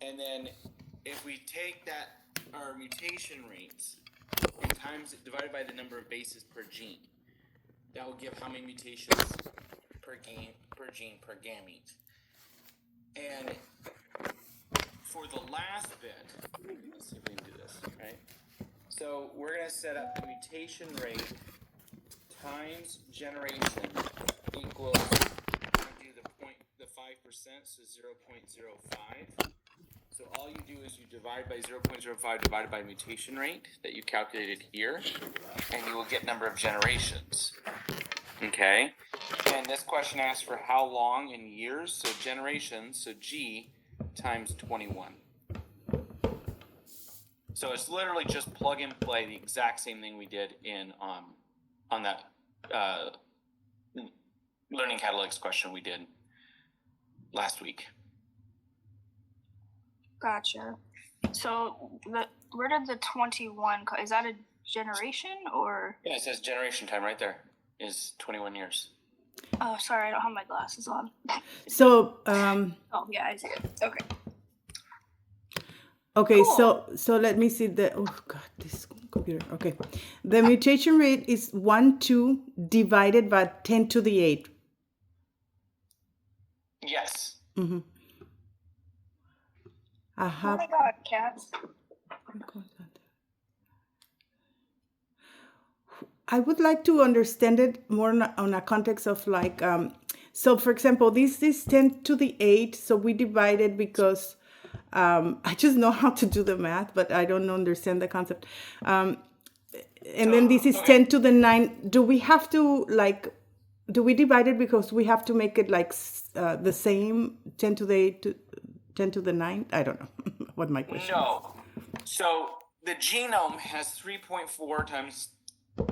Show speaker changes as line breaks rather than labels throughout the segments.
And then if we take our mutation rates and divided by the number of bases per gene, that will give how many mutations per gene per gamete. And for the last bit, let's see if we can do this, right? So we're going to set up the mutation rate times generation equals, we're going to do the 5%, so 0.05. So all you do is you divide by 0.05 divided by mutation rate that you calculated here, and you will get number of generations. Okay? And this question asks for how long in years, so generations, so G times 21. So it's literally just plug and play the exact same thing we did in on that learning catalytics question we did last week.
Gotcha. So where did the 21 is that a generation or?
Yeah, it says generation time right there is 21 years.
Oh, sorry, I don't have my glasses on.
So
oh yeah, I see it. Okay.
okay,
Cool.
so let me see this computer. Okay. The mutation rate is 1/2 divided by 10 to the 8.
Yes.
Mm-hmm.
Oh my god, cats.
I would like to understand it more on a context of like, so for example, this is 10 to the 8. So we divide it because I just know how to do the math, but I don't understand the concept. And then this is 10 to the 9. Do we have to like, do we divide it because we have to make it like the same 10 to the 8 to 10 to the 9? I don't know what my question is.
No. So the genome has 3.4 times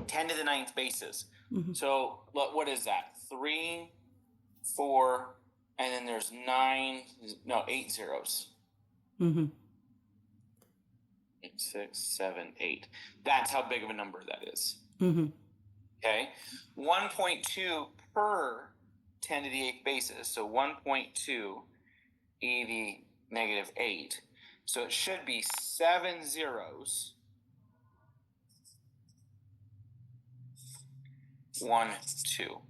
10 to the 9th bases. Mm-hmm. So what is that? 3, 4, and then there's 8 zeros.
Mm-hmm.
8, 6, 7, 8. That's how big of a number that is.
Mm-hmm.
Okay. 1.2 per 10 to the 8th basis. So 1.2 e to the negative 8. So it should be 7 zeros. 1, 2.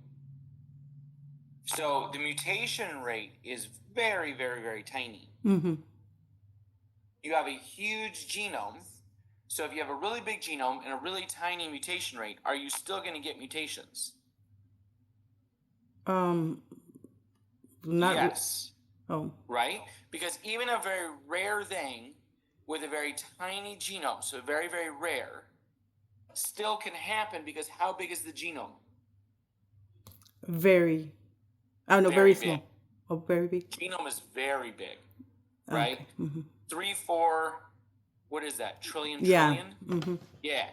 So the mutation rate is very, very, very tiny.
Mm-hmm.
You have a huge genome. So if you have a really big genome and a really tiny mutation rate, are you still going to get mutations? Yes. Right? Because even a very rare thing with a very tiny genome, so very, very rare, still can happen because how big is the genome?
Very small.
Big.
Oh, very big.
Genome is very big, right?
Okay. Mm-hmm.
3, 4, what is that? Trillion?
Mm-hmm.
Yeah,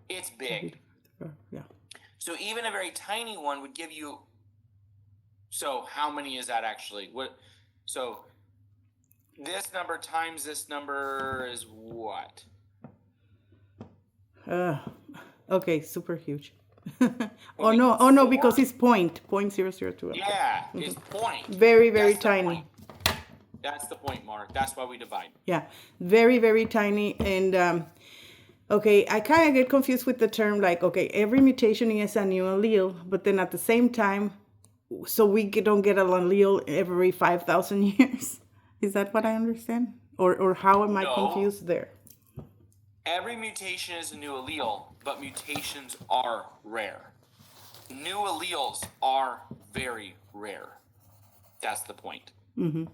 it's big.
Yeah.
So even a very tiny one would give you. So how many is that actually? So this number times this number is what?
Okay, super huge. No, because it's 0.002.
Yeah, it's point.
Very, very tiny.
That's the point, Mark. That's why we divide.
Yeah, very, very tiny. And okay, I kind of get confused with the term like, okay, every mutation is a new allele, but then at the same time, so we don't get an allele every 5,000 years. Is that what I understand? Or how am I confused there?
Every mutation is a new allele, but mutations are rare. New alleles are very rare. That's the point.
Mm-hmm.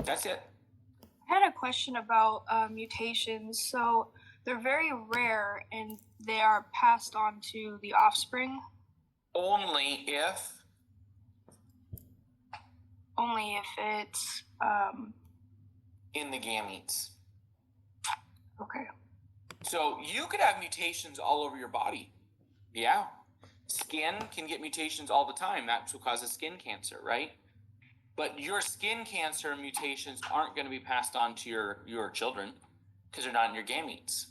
That's it.
I had a question about mutations. So they're very rare and they are passed on to the offspring?
Only if
it's
in the gametes.
Okay.
So you could have mutations all over your body. Yeah. Skin can get mutations all the time. That's what causes skin cancer, right? But your skin cancer mutations aren't going to be passed on to your children because they're not in your gametes.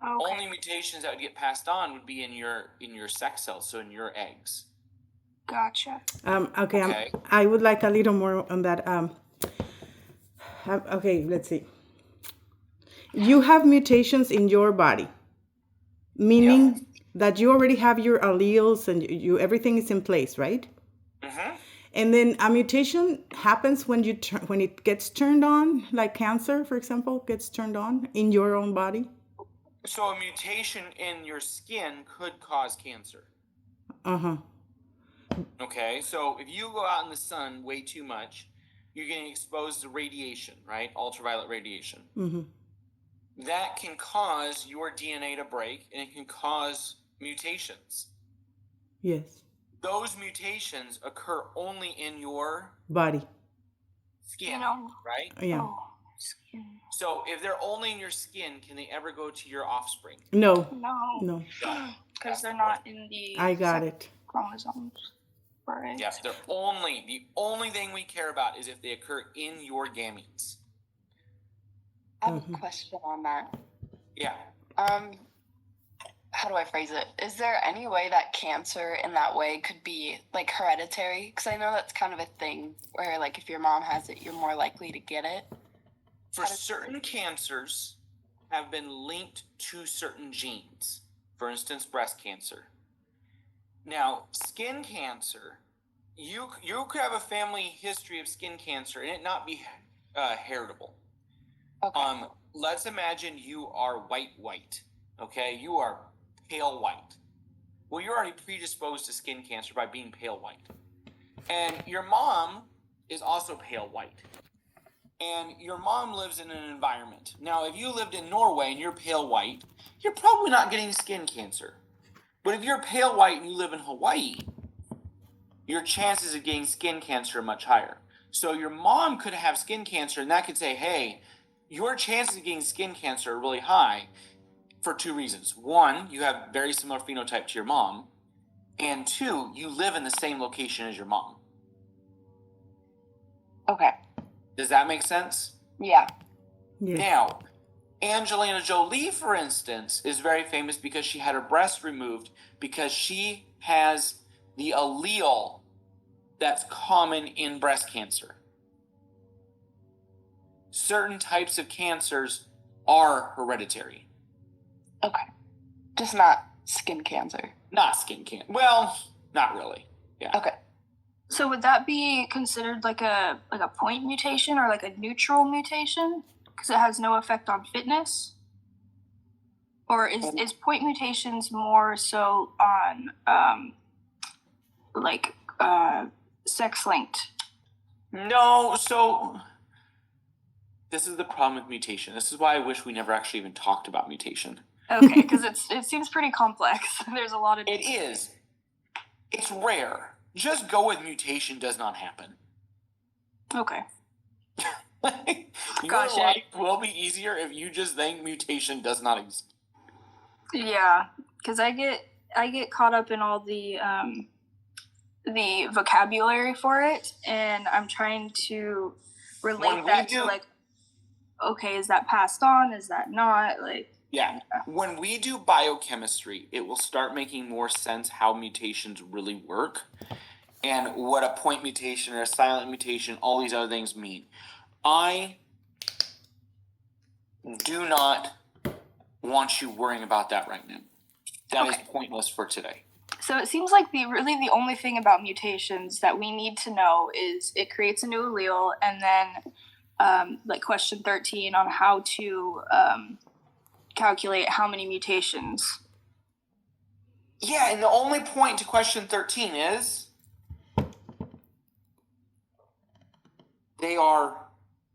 Okay. Only mutations that would get passed on would be in your sex cells, so in your eggs.
Gotcha.
Okay. I would like a little more on that. Okay, let's see. You have mutations in your body, meaning that you already have your alleles and you everything is in place, right?
Mm-hmm.
And then a mutation happens when when it gets turned on, like cancer, for example, gets turned on in your own body.
So a mutation in your skin could cause cancer.
Uh-huh.
Okay, so if you go out in the sun way too much, you're getting exposed to radiation, right? Ultraviolet radiation.
Mm-hmm.
That can cause your DNA to break, and it can cause mutations.
Yes.
Those mutations occur only in your
Body.
skin,
No.
right?
Yeah.
Oh, skin.
So if they're only in your skin, can they ever go to your offspring?
No.
No.
No.
Because they're not in the
I got
sex
it.
chromosomes. Right.
Yes, the only thing we care about is if they occur in your gametes.
I have a question on that.
Yeah.
How do I phrase it? Is there any way that cancer in that way could be like hereditary? Because I know that's kind of a thing where, like, if your mom has it, you're more likely to get it.
For certain cancers have been linked to certain genes. For instance, breast cancer. Now, skin cancer, you could have a family history of skin cancer and it not be heritable.
Okay.
Let's imagine you are white. Okay, you are pale white. Well, you're already predisposed to skin cancer by being pale white, and your mom is also pale white, and your mom lives in an environment. Now, if you lived in Norway and you're pale white, you're probably not getting skin cancer. But if you're pale white and you live in Hawaii, your chances of getting skin cancer are much higher. So your mom could have skin cancer, and that could say, hey, your chances of getting skin cancer are really high for two reasons. One, you have very similar phenotype to your mom. And two, you live in the same location as your mom.
Okay.
Does that make sense?
Yeah.
Yes.
Now, Angelina Jolie, for instance, is very famous because she had her breast removed because she has the allele that's common in breast cancer. Certain types of cancers are hereditary.
Okay. Just not skin cancer.
Not skin cancer. Well, not really. Yeah.
Okay.
So would that be considered like a point mutation or like a neutral mutation? Because it has no effect on fitness? Or is point mutations more so on sex linked?
No, so this is the problem with mutation. This is why I wish we never actually even talked about mutation.
Okay, because it seems pretty complex. There's a lot of
It is. It's rare. Just go with mutation does not happen.
Okay.
Your
Gotcha.
life will be easier if you just think mutation does not exist.
Yeah, because I get caught up in all the vocabulary for it, and I'm trying to relate
When
that
we do-
to like, okay, is that passed on? Is that not? Like,
Yeah. When we do biochemistry, it will start making more sense how mutations really work and what a point mutation or a silent mutation, all these other things mean. I do not want you worrying about that right now. That is
Okay.
pointless for today.
so it seems like the only thing about mutations that we need to know is it creates a new allele, and then like question 13 on how to calculate how many mutations.
Yeah, and the only point to question 13 is they are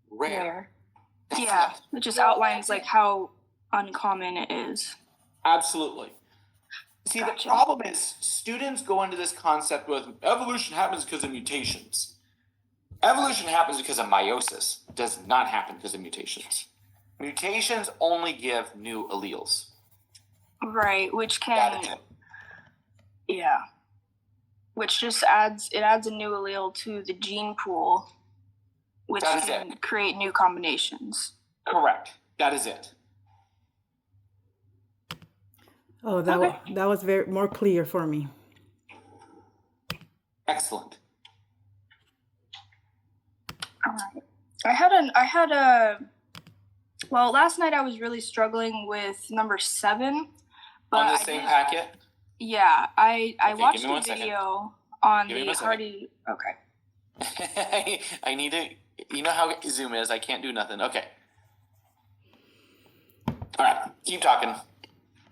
rare. That's
Yeah,
it.
it just
Yeah,
outlines
that's
like how uncommon it is.
Absolutely. See,
Gotcha.
the problem is students go into this concept with evolution happens because of mutations. Evolution happens because of meiosis. It does not happen because of mutations. Mutations only give new alleles.
Right, which
That
can
is it.
yeah. Which just adds a new allele to the gene pool, which
That is
can create new combinations.
Correct. That is it.
Oh, that was very more clear for me.
Excellent.
Alright. Well, last night I was really struggling with number 7, but
On the
I
same
did-
packet?
Yeah, I
Okay,
watched
give me
a
1 second.
video on
Give me
the
1 second.
Hardy. Okay.
I need to, you know how Zoom is, I can't do nothing. Okay. All right, keep talking.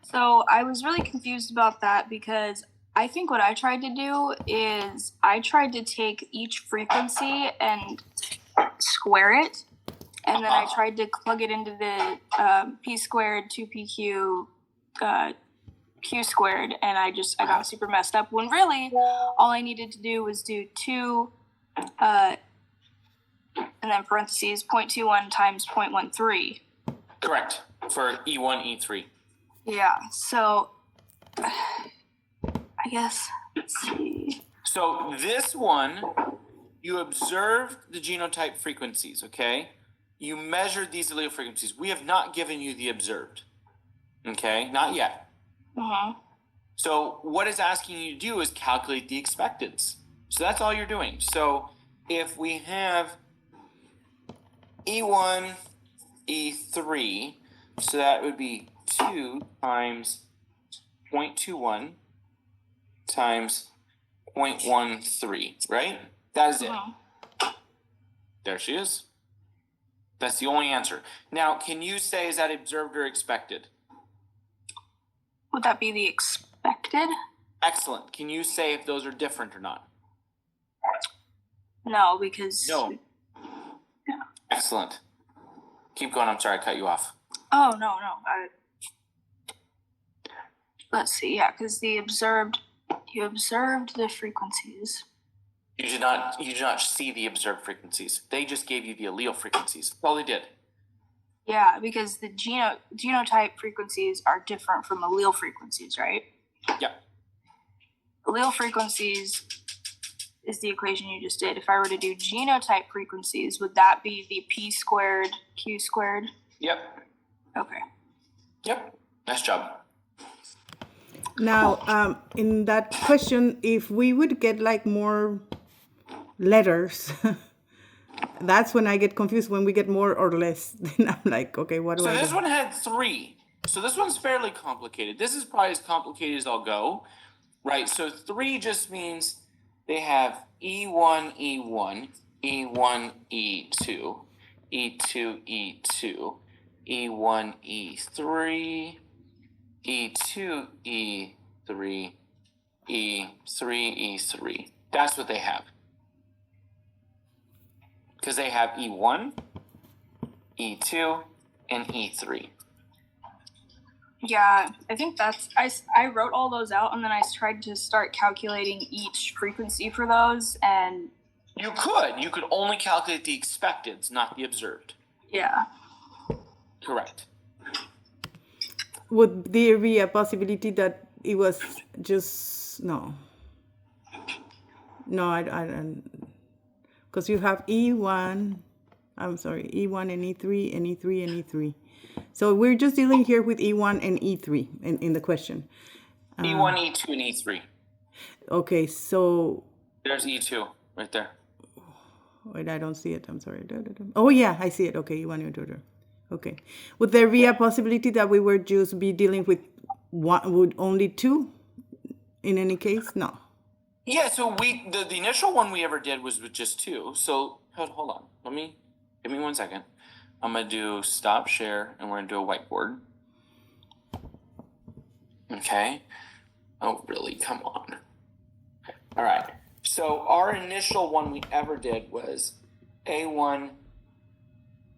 So I was really confused about that because I think what I tried to do is I tried to take each frequency and square it, and then I tried to plug it into the p squared 2pq q squared, and I got super messed up when really all I needed to do was do 2 and then parentheses 0.21 times 0.13.
Correct, for E1, E3.
Yeah, so I guess, let's see.
So this one, you observed the genotype frequencies, okay? You measured these allele frequencies. We have not given you the observed, okay? Not yet. So what it's asking you to do is calculate the expecteds. So that's all you're doing. So if we have E1, E3, so that would be 2 times 0.21 times 0.13, right? That is it. There she is. That's the only answer. Now, can you say, is that observed or expected?
Would that be the expected?
Excellent. Can you say if those are different or not?
No, because...
No.
Yeah.
Excellent. Keep going. I'm sorry I cut you off.
Oh, no. Let's see, yeah, because you observed the frequencies.
You did not see the observed frequencies. They just gave you the allele frequencies. That's all they did.
Yeah, because the genotype frequencies are different from allele frequencies, right?
Yeah.
Allele frequencies is the equation you just did. If I were to do genotype frequencies, would that be the p squared q squared?
Yep.
Okay.
Yep. Nice job.
Now, in that question, if we would get like more letters, that's when I get confused. When we get more or less, then I'm like, okay, what do
So
I
this
do?
one had 3. So this one's fairly complicated. This is probably as complicated as I'll go, right? So 3 just means they have E1, E1, E1, E2, E2, E2, E1, E3, E2, E3, E3, E3. That's what they have. Because they have E1, E2, and E3.
Yeah, I think I wrote all those out, and then I tried to start calculating each frequency for those, and
You could only calculate the expecteds, not the observed.
yeah.
Correct.
Would there be a possibility that it was just no? No, I don't. Because you have E1, I'm sorry, E1 and E3 and E3 and E3. So we're just dealing here with E1 and E3 in the question.
E1, E2, and E3.
Okay, so
There's E2 right there.
wait, I don't see it. I'm sorry. Oh yeah, I see it. Okay, E1 and E2. Okay. Would there be a possibility that we would just be dealing with one, would only 2 in any case? No.
Yeah, so the initial one we ever did was with just 2. So hold on. Give me 1 second. I'm gonna do stop share and we're gonna do a whiteboard. Okay. Oh really? Come on. All right. So our initial one we ever did was A1,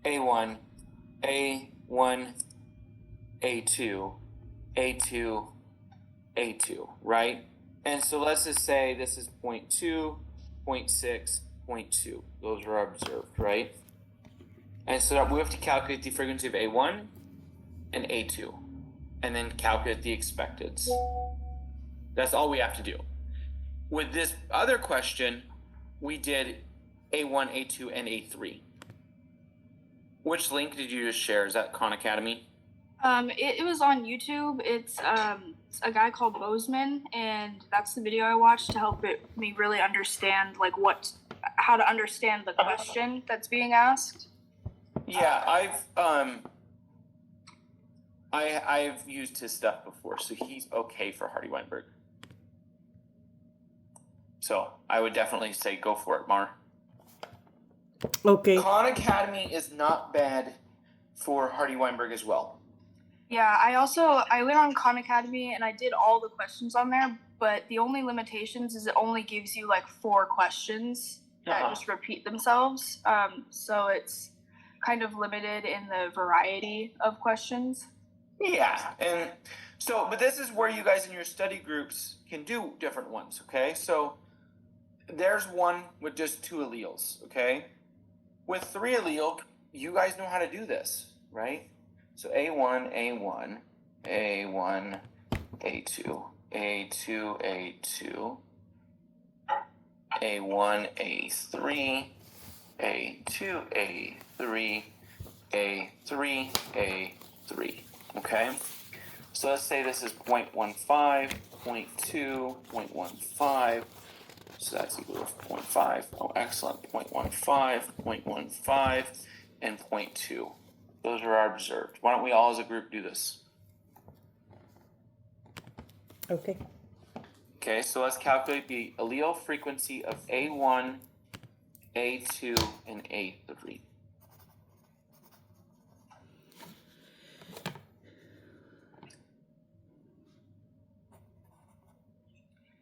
A1, A1, A2, A2, A2, right? And so let's just say this is 0.2, 0.6, 0.2. Those are observed, right? And so we have to calculate the frequency of A1 and A2, and then calculate the expecteds. That's all we have to do. With this other question, we did A1, A2, and A3. Which link did you just share? Is that Khan Academy?
It was on YouTube. It's a guy called Bozeman, and that's the video I watched to help me really understand like what how to understand the question that's being asked.
Yeah, I've used his stuff before, so he's okay for Hardy Weinberg. So I would definitely say go for it, Mar.
Okay.
Khan Academy is not bad for Hardy Weinberg as well.
Yeah, I went on Khan Academy and I did all the questions on there, but the only limitations is it only gives you like 4 questions that just repeat themselves. So it's kind of limited in the variety of questions.
Yeah, and so, but this is where you guys in your study groups can do different ones, okay? So there's one with just 2 alleles, okay? With 3 allele, you guys know how to do this, right? So A1, A1, A1, A2, A2, A2, A1, A3, A2, A3, A3, A3. Okay? So let's say this is 0.15, 0.2, 0.15. So that's equal to 0.5. Oh, excellent. 0.15, 0.15, and 0.2. Those are our observed. Why don't we all as a group do this?
Okay.
Okay, so let's calculate the allele frequency of A1, A2, and A3.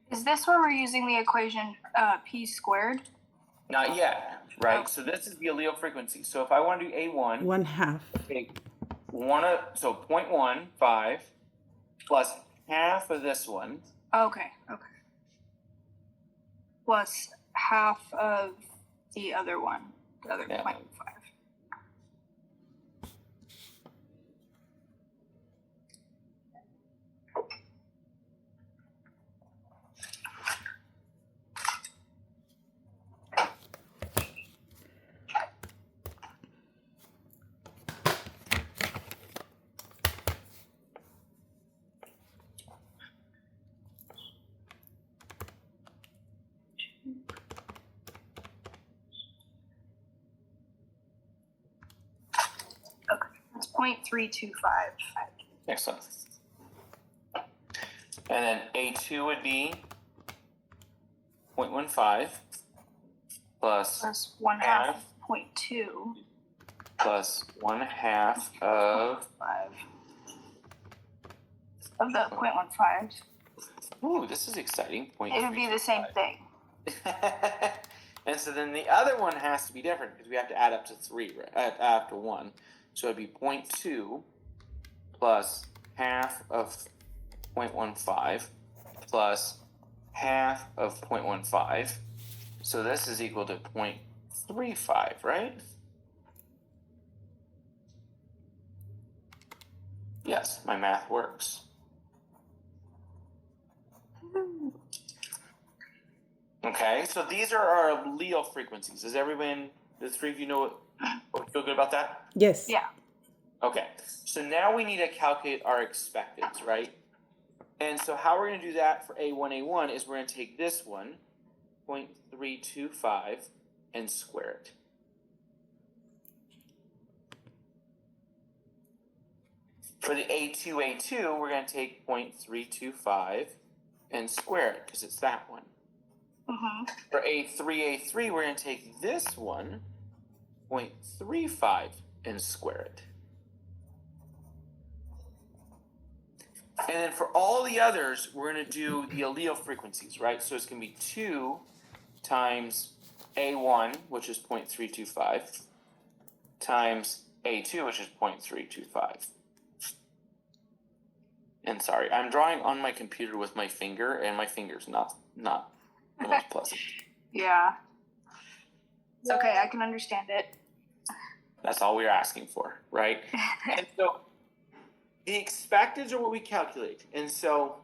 Is this where we're using the equation p squared?
Not yet, right? So this is the allele frequency. So if I want to do A1,
1/2.
take so 0.15 plus half of this one.
Okay. Plus half of the other one, the other
Yeah.
0.5. That's 0.325.
Excellent. And then A2 would be 0.15 plus
Plus 1/2
half
0.2.
plus 1/2 of
5 of the 0.15.
ooh, this is exciting.
It would be the same thing.
And so then the other one has to be different because we have to add up to 3, right? Add up to 1. So it'd be 0.2 plus half of 0.15 plus half of 0.15. So this is equal to 0.35, right? Yes, my math works. Okay, so these are our allele frequencies. Does everyone, the 3 of you know feel good about that?
Yes.
Yeah.
Okay, so now we need to calculate our expecteds, right? And so how we're going to do that for A1 is we're going to take this one, 0.325, and square it. For the A2, we're going to take 0.325 and square it, because it's that one.
Mm-hmm.
For A3, we're going to take this one, 0.35, and square it. And then for all the others, we're going to do the allele frequencies, right? So it's going to be 2 times A1, which is 0.325, times A2, which is 0.325. And sorry, I'm drawing on my computer with my finger, and my finger's not the most pleasant.
Yeah. It's okay, I can understand it.
That's all we're asking for, right? And so the expecteds are what we calculate. And so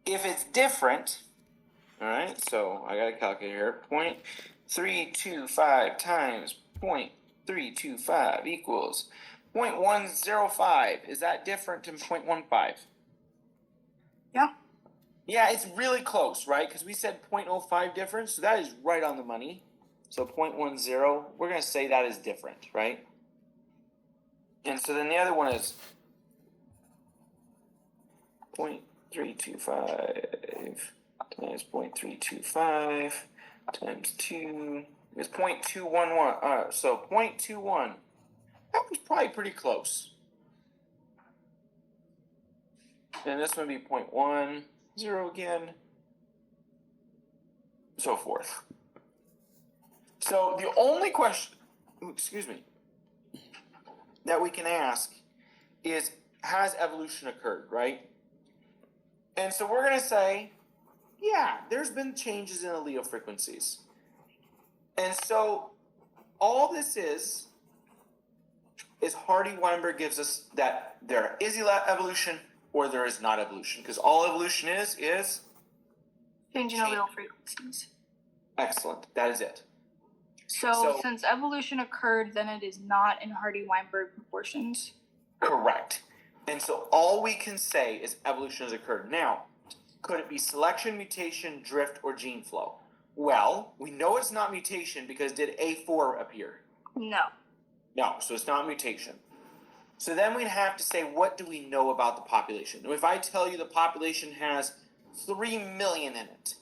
if it's different, all right, so I got a calculator here, 0.325 times 0.325 equals 0.105. Is that different than 0.15?
Yeah.
Yeah, it's really close, right? Because we said 0.05 difference, so that is right on the money. So 0.10, we're going to say that is different, right? And so then the other one is 0.325 times 0.325 times 2 is 0.211. So 0.21. That was probably pretty close. And this one would be 0.10 again. So forth. So the only question, that we can ask is, has evolution occurred, right? And so we're going to say, yeah, there's been changes in allele frequencies. And so all this is Hardy-Weinberg gives us that there is evolution or there is not evolution. Because all evolution is
Changing allele frequencies.
excellent. That is it.
So since evolution occurred, then it is not in Hardy-Weinberg proportions.
Correct. And so all we can say is evolution has occurred. Now, could it be selection, mutation, drift, or gene flow? Well, we know it's not mutation because did A4 appear?
No.
No, so it's not mutation. So then we'd have to say, what do we know about the population? If I tell you the population has 3 million in it,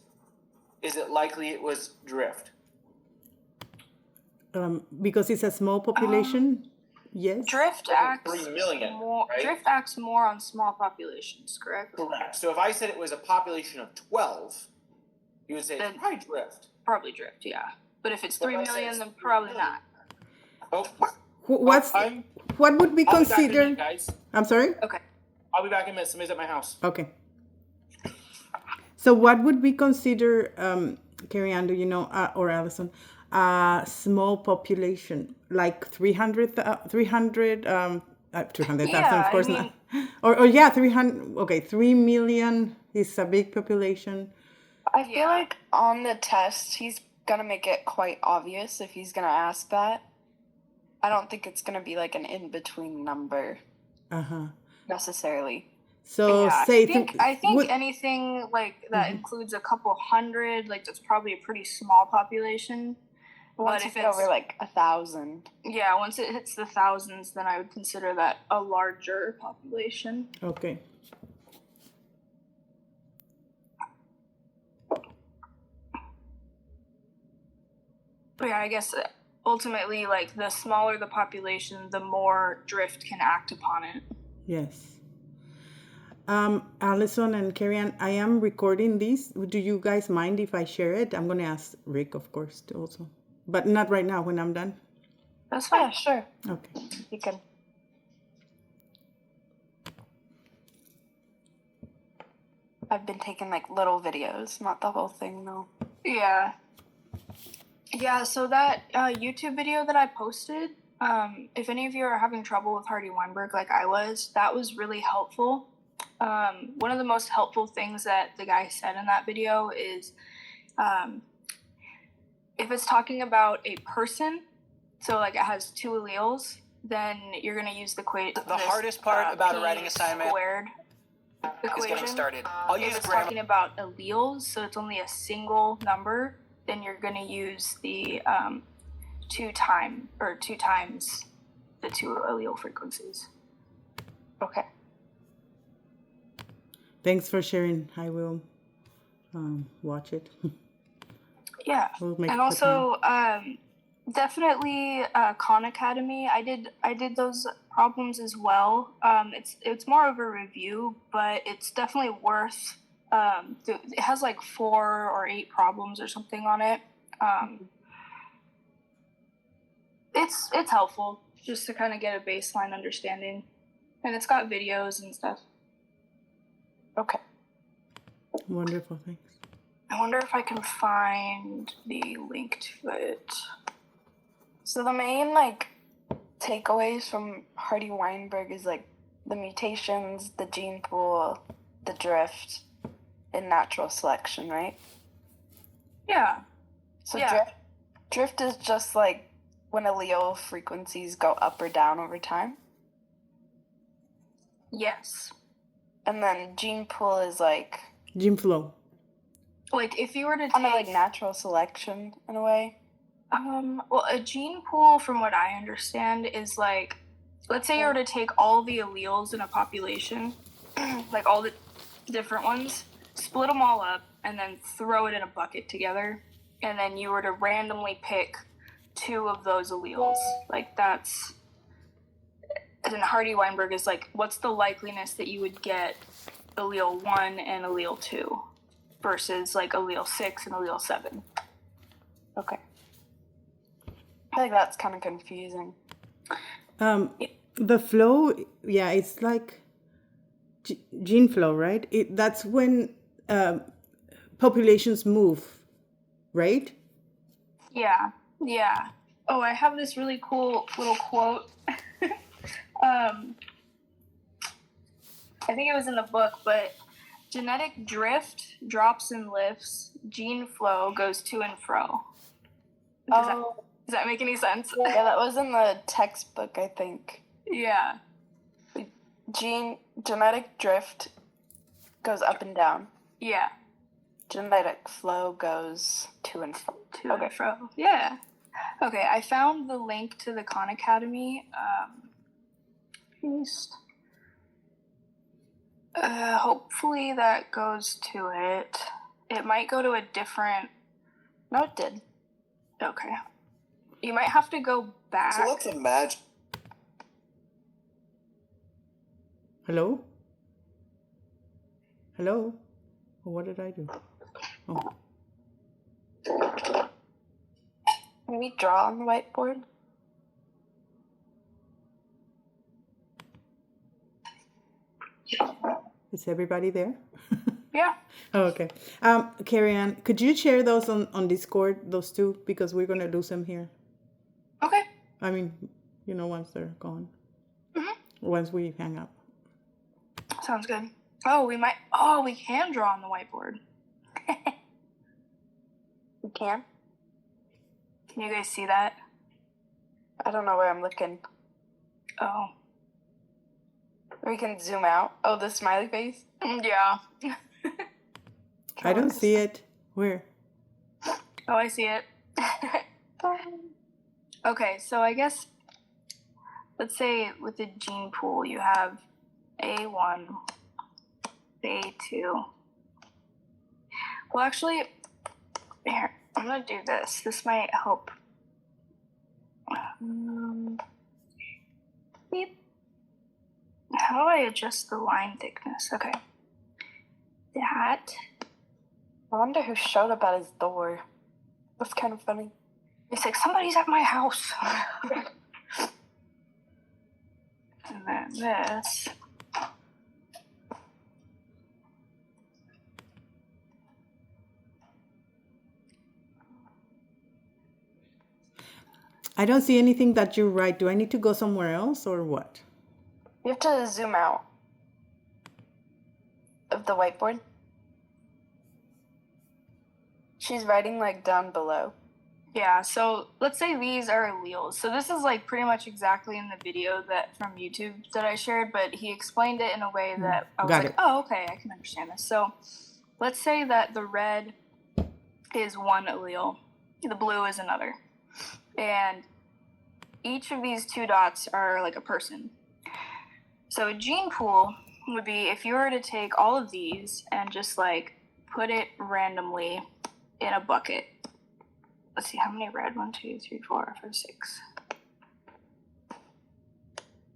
is it likely it was drift?
Because it's a small population. Yes.
Drift acts
3 million,
more.
right?
Drift acts more on small populations, correct?
Correct. So if I said it was a population of 12, you would say
Then-
it's probably drift.
Probably drift, yeah. But if it's
But
3
if I say
million,
it's
then
3
probably
million-
not.
Oh,
What would be
I'll be back in a minute,
considered?
guys.
I'm sorry.
Okay.
I'll be back in a minute. Somebody's at my house.
Okay. So what would we consider, Carrie Ann, do you know, or Allison, small population, like 300,000,
Yeah,
of course
I
not. Or yeah, 300, okay, 3 million is a big population.
I feel
Yeah.
like on the test, he's gonna make it quite obvious if he's gonna ask that. I don't think it's gonna be like an in between number
Uh-huh.
necessarily.
So
Yeah,
say,
I think
would-
anything like that includes a couple hundred, like that's probably a pretty small population.
Once
But
you
if
get
it's
over like 1,000,
yeah, once it hits the thousands, then I would consider that a larger population.
okay.
But yeah, I guess ultimately, like the smaller the population, the more drift can act upon it.
Yes. Allison and Carrie Ann, I am recording this. Do you guys mind if I share it? I'm going to ask Rick, of course, to also. But not right now, when I'm done.
That's fine.
yeah, sure,
Okay.
you can. I've been taking like little videos, not the whole thing though.
Yeah. Yeah, so that YouTube video that I posted, if any of you are having trouble with Hardy-Weinberg like I was, that was really helpful. One of the most helpful things that the guy said in that video is if it's talking about a person, so like it has 2 alleles, then you're going to use the
hardest part about a writing assignment
squared
is
equation.
getting started. I'll
If
use
it's
grammar.
talking about alleles, so it's only a single number, then you're going to use the 2 times the 2 allele frequencies.
Okay.
Thanks for sharing. I will watch it.
Yeah,
We'll make
and
a
also definitely Khan Academy. I did those problems as well. It's more of a review, but it's definitely worth. It has like 4 or 8 problems or something on it. It's helpful just to kind of get a baseline understanding, and it's got videos and stuff.
Okay.
Wonderful, thanks.
I wonder if I can find the link to it.
So the main like takeaways from Hardy-Weinberg is like the mutations, the gene pool, the drift, and natural selection, right?
Yeah.
So
Yeah.
drift is just like when allele frequencies go up or down over time.
Yes.
And then gene pool is like
Gene flow.
Like if you were to
Kind of
take
like natural selection in a way.
well, a gene pool, from what I understand, is like, let's say you were to take all the alleles in a population, like all the different ones, split them all up, and then throw it in a bucket together, and then you were to randomly pick 2 of those alleles. Like that's, and Hardy-Weinberg is like, what's the likeliness that you would get allele 1 and allele 2 versus like allele 6 and allele 7?
Okay. I feel like that's kind of confusing.
The flow, yeah, it's like gene flow, right? That's when populations move, right?
Yeah, yeah. Oh, I have this really cool little quote. I think it was in the book, but genetic drift drops and lifts, gene flow goes to and fro. Does that make any sense?
Yeah, that was in the textbook, I think.
Yeah.
Genetic drift goes up and down.
Yeah.
Genetic flow goes to and fro.
To and fro. Yeah. Okay, I found the link to the Khan Academy. Paste. Hopefully that goes to it. It might go to a different.
No, it did.
Okay. You might have to go back.
So let's imagine.
Hello? Hello? Oh, what did I do? Oh.
Can we draw on the whiteboard?
Is everybody there?
Yeah.
Oh, okay. Carrie Ann, could you share those on Discord, those 2? Because we're going to lose them here.
Okay.
I mean, once they're gone.
Mhm.
Once we hang up.
Sounds good. We can draw on the whiteboard.
We can.
Can you guys see that?
I don't know where I'm looking.
Oh.
We can zoom out. Oh, the smiley face?
Yeah.
I don't see it. Where?
Oh, I see it. Okay, so I guess, let's say with the gene pool, you have A1, A2. Well, actually, here, I'm going to do this. This might help. Beep. How do I adjust the line thickness? Okay. That.
I wonder who showed up at his door. That's kind of funny.
It's like, somebody's at my house. And then this.
I don't see anything that you write. Do I need to go somewhere else or what?
You have to zoom out of the whiteboard. She's writing like down below.
Yeah, so let's say these are alleles. So this is like pretty much exactly in the video that from YouTube that I shared, but he explained it in a way that I was
Got
like,
it.
oh, okay, I can understand this. So let's say that the red is one allele, the blue is another. And each of these 2 dots are like a person. So a gene pool would be if you were to take all of these and just like put it randomly in a bucket. Let's see how many red. 1, 2, 3, 4, 5, 6.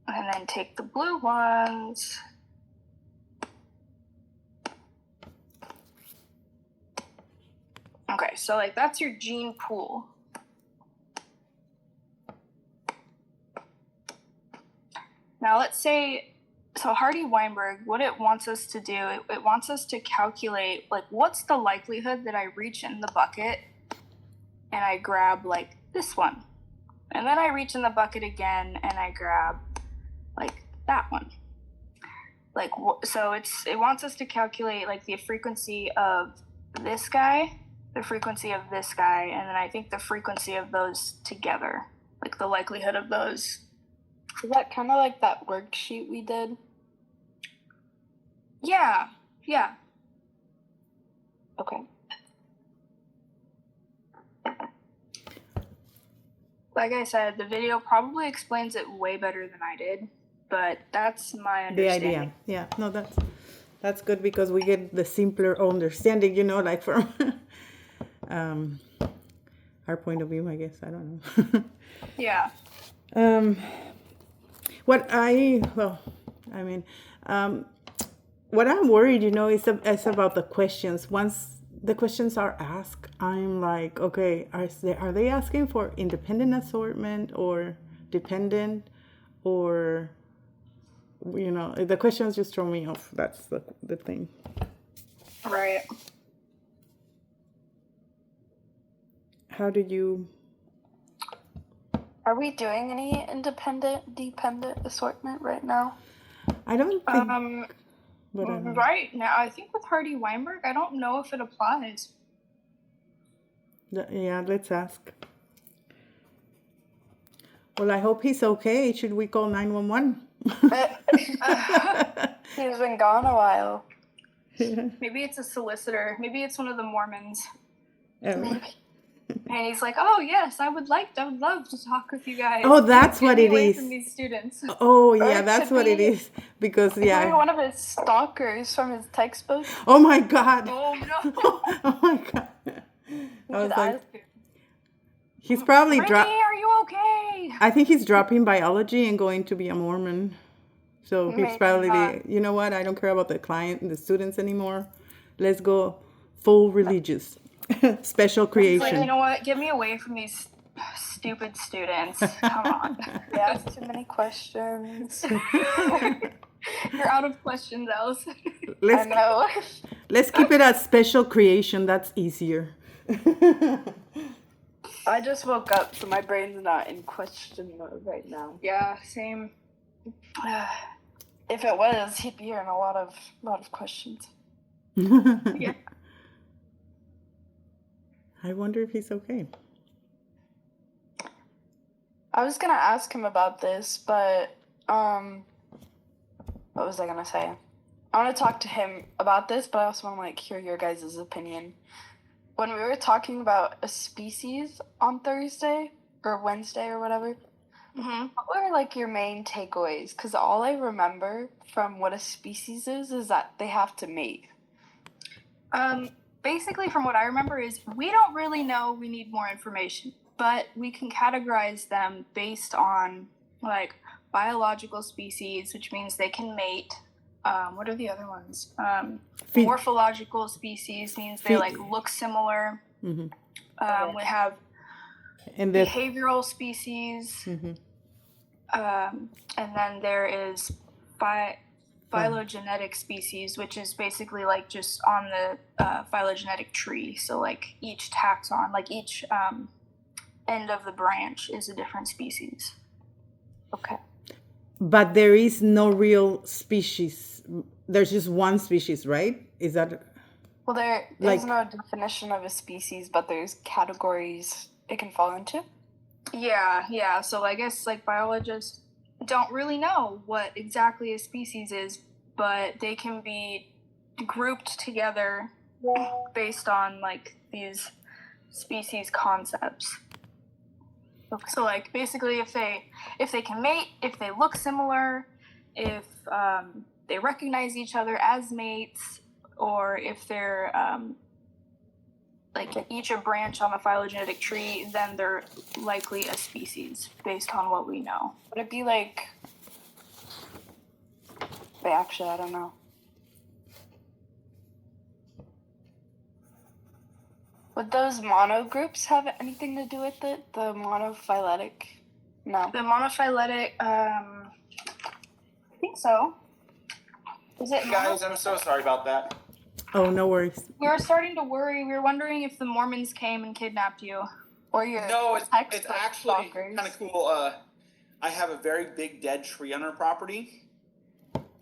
And then take the blue ones. Okay, so like that's your gene pool. Now let's say, so Hardy-Weinberg, what it wants us to do, it wants us to calculate like what's the likelihood that I reach in the bucket and I grab like this one. And then I reach in the bucket again and I grab like that one. Like, so it wants us to calculate like the frequency of this guy, the frequency of this guy, and then I think the frequency of those together, like the likelihood of those.
Is that kind of like that worksheet we did?
Yeah, yeah.
Okay.
Like I said, the video probably explains it way better than I did, but that's my
The
understanding.
idea. Yeah. No, that's good because we get the simpler understanding, like from um, our point of view, I guess. I don't know.
Yeah.
What what I'm worried, is about the questions. Once the questions are asked, I'm like, okay, are they asking for independent assortment or dependent, or the questions just throw me off. That's the thing.
Right.
How do you?
Are we doing any independent, dependent assortment right now?
I don't think. But
Right now, I think with Hardy Weinberg, I don't know if it applies.
yeah, let's ask. Well, I hope he's okay. Should we call 911?
He's been gone a while.
Maybe it's a solicitor. Maybe it's one of the Mormons.
Um,
And he's like, "Oh yes, I would love to talk with you guys."
Oh, that's
Get
what
me
it
away
is.
From these students.
Oh, yeah,
Or it
that's
could
what it
be-
is. Because,
Maybe
yeah.
one of his stalkers from his textbook.
Oh, my God.
Oh no!
Oh, my God.
You
I was
could
like,
ask him.
he's probably
Ricky, are you okay?
I think he's dropping biology and going to be a Mormon. So he's
Maybe
probably
not.
you know what? I don't care about the client and the students anymore. Let's go full religious. Special
He's
creation.
like, you know what? Get me away from these stupid students. Come on.
He asked too many questions.
You're out of questions, Allison.
I
Let's
know.
let's keep it as special creation. That's easier.
I just woke up, so my brain's not in question mode right now.
Yeah, same.
If it was, he'd be hearing a lot of questions.
Yeah.
I wonder if he's okay.
I was gonna ask him about this, but what was I gonna say? I want to talk to him about this, but I also want to hear your guys' opinion. When we were talking about a species on Thursday or Wednesday or whatever,
Mm-hmm.
what were your main takeaways? Because all I remember from what a species is that they have to mate.
Basically, from what I remember, is we don't really know. We need more information, but we can categorize them based on biological species, which means they can mate. What are the other ones?
Fe-
Morphological species means they look similar.
Mhm.
We have
And the
behavioral species,
Mhm.
and then there is phylogenetic species, which is basically just on the phylogenetic tree. So each taxon, each end of the branch is a different species.
Okay.
But there is no real species. There's just one species, right? Is that
Well, there's no definition of a species, but there's categories it can fall into.
Yeah. So I guess biologists don't really know what exactly a species is, but they can be grouped together based on these species concepts. So basically if they can mate, if they look similar, if they recognize each other as mates, or if they're each a branch on the phylogenetic tree, then they're likely a species based on what we know.
Would it be wait, actually, I don't know. Would those monogroups have anything to do with it? The monophyletic? No.
The monophyletic, I think so. Is it
Guys, I'm so sorry about that.
Oh, no worries.
We were starting to worry. We were wondering if the Mormons came and kidnapped you.
Or your
No, it's
textbook
actually
stalkers.
kind of cool. I have a very big dead tree on our property,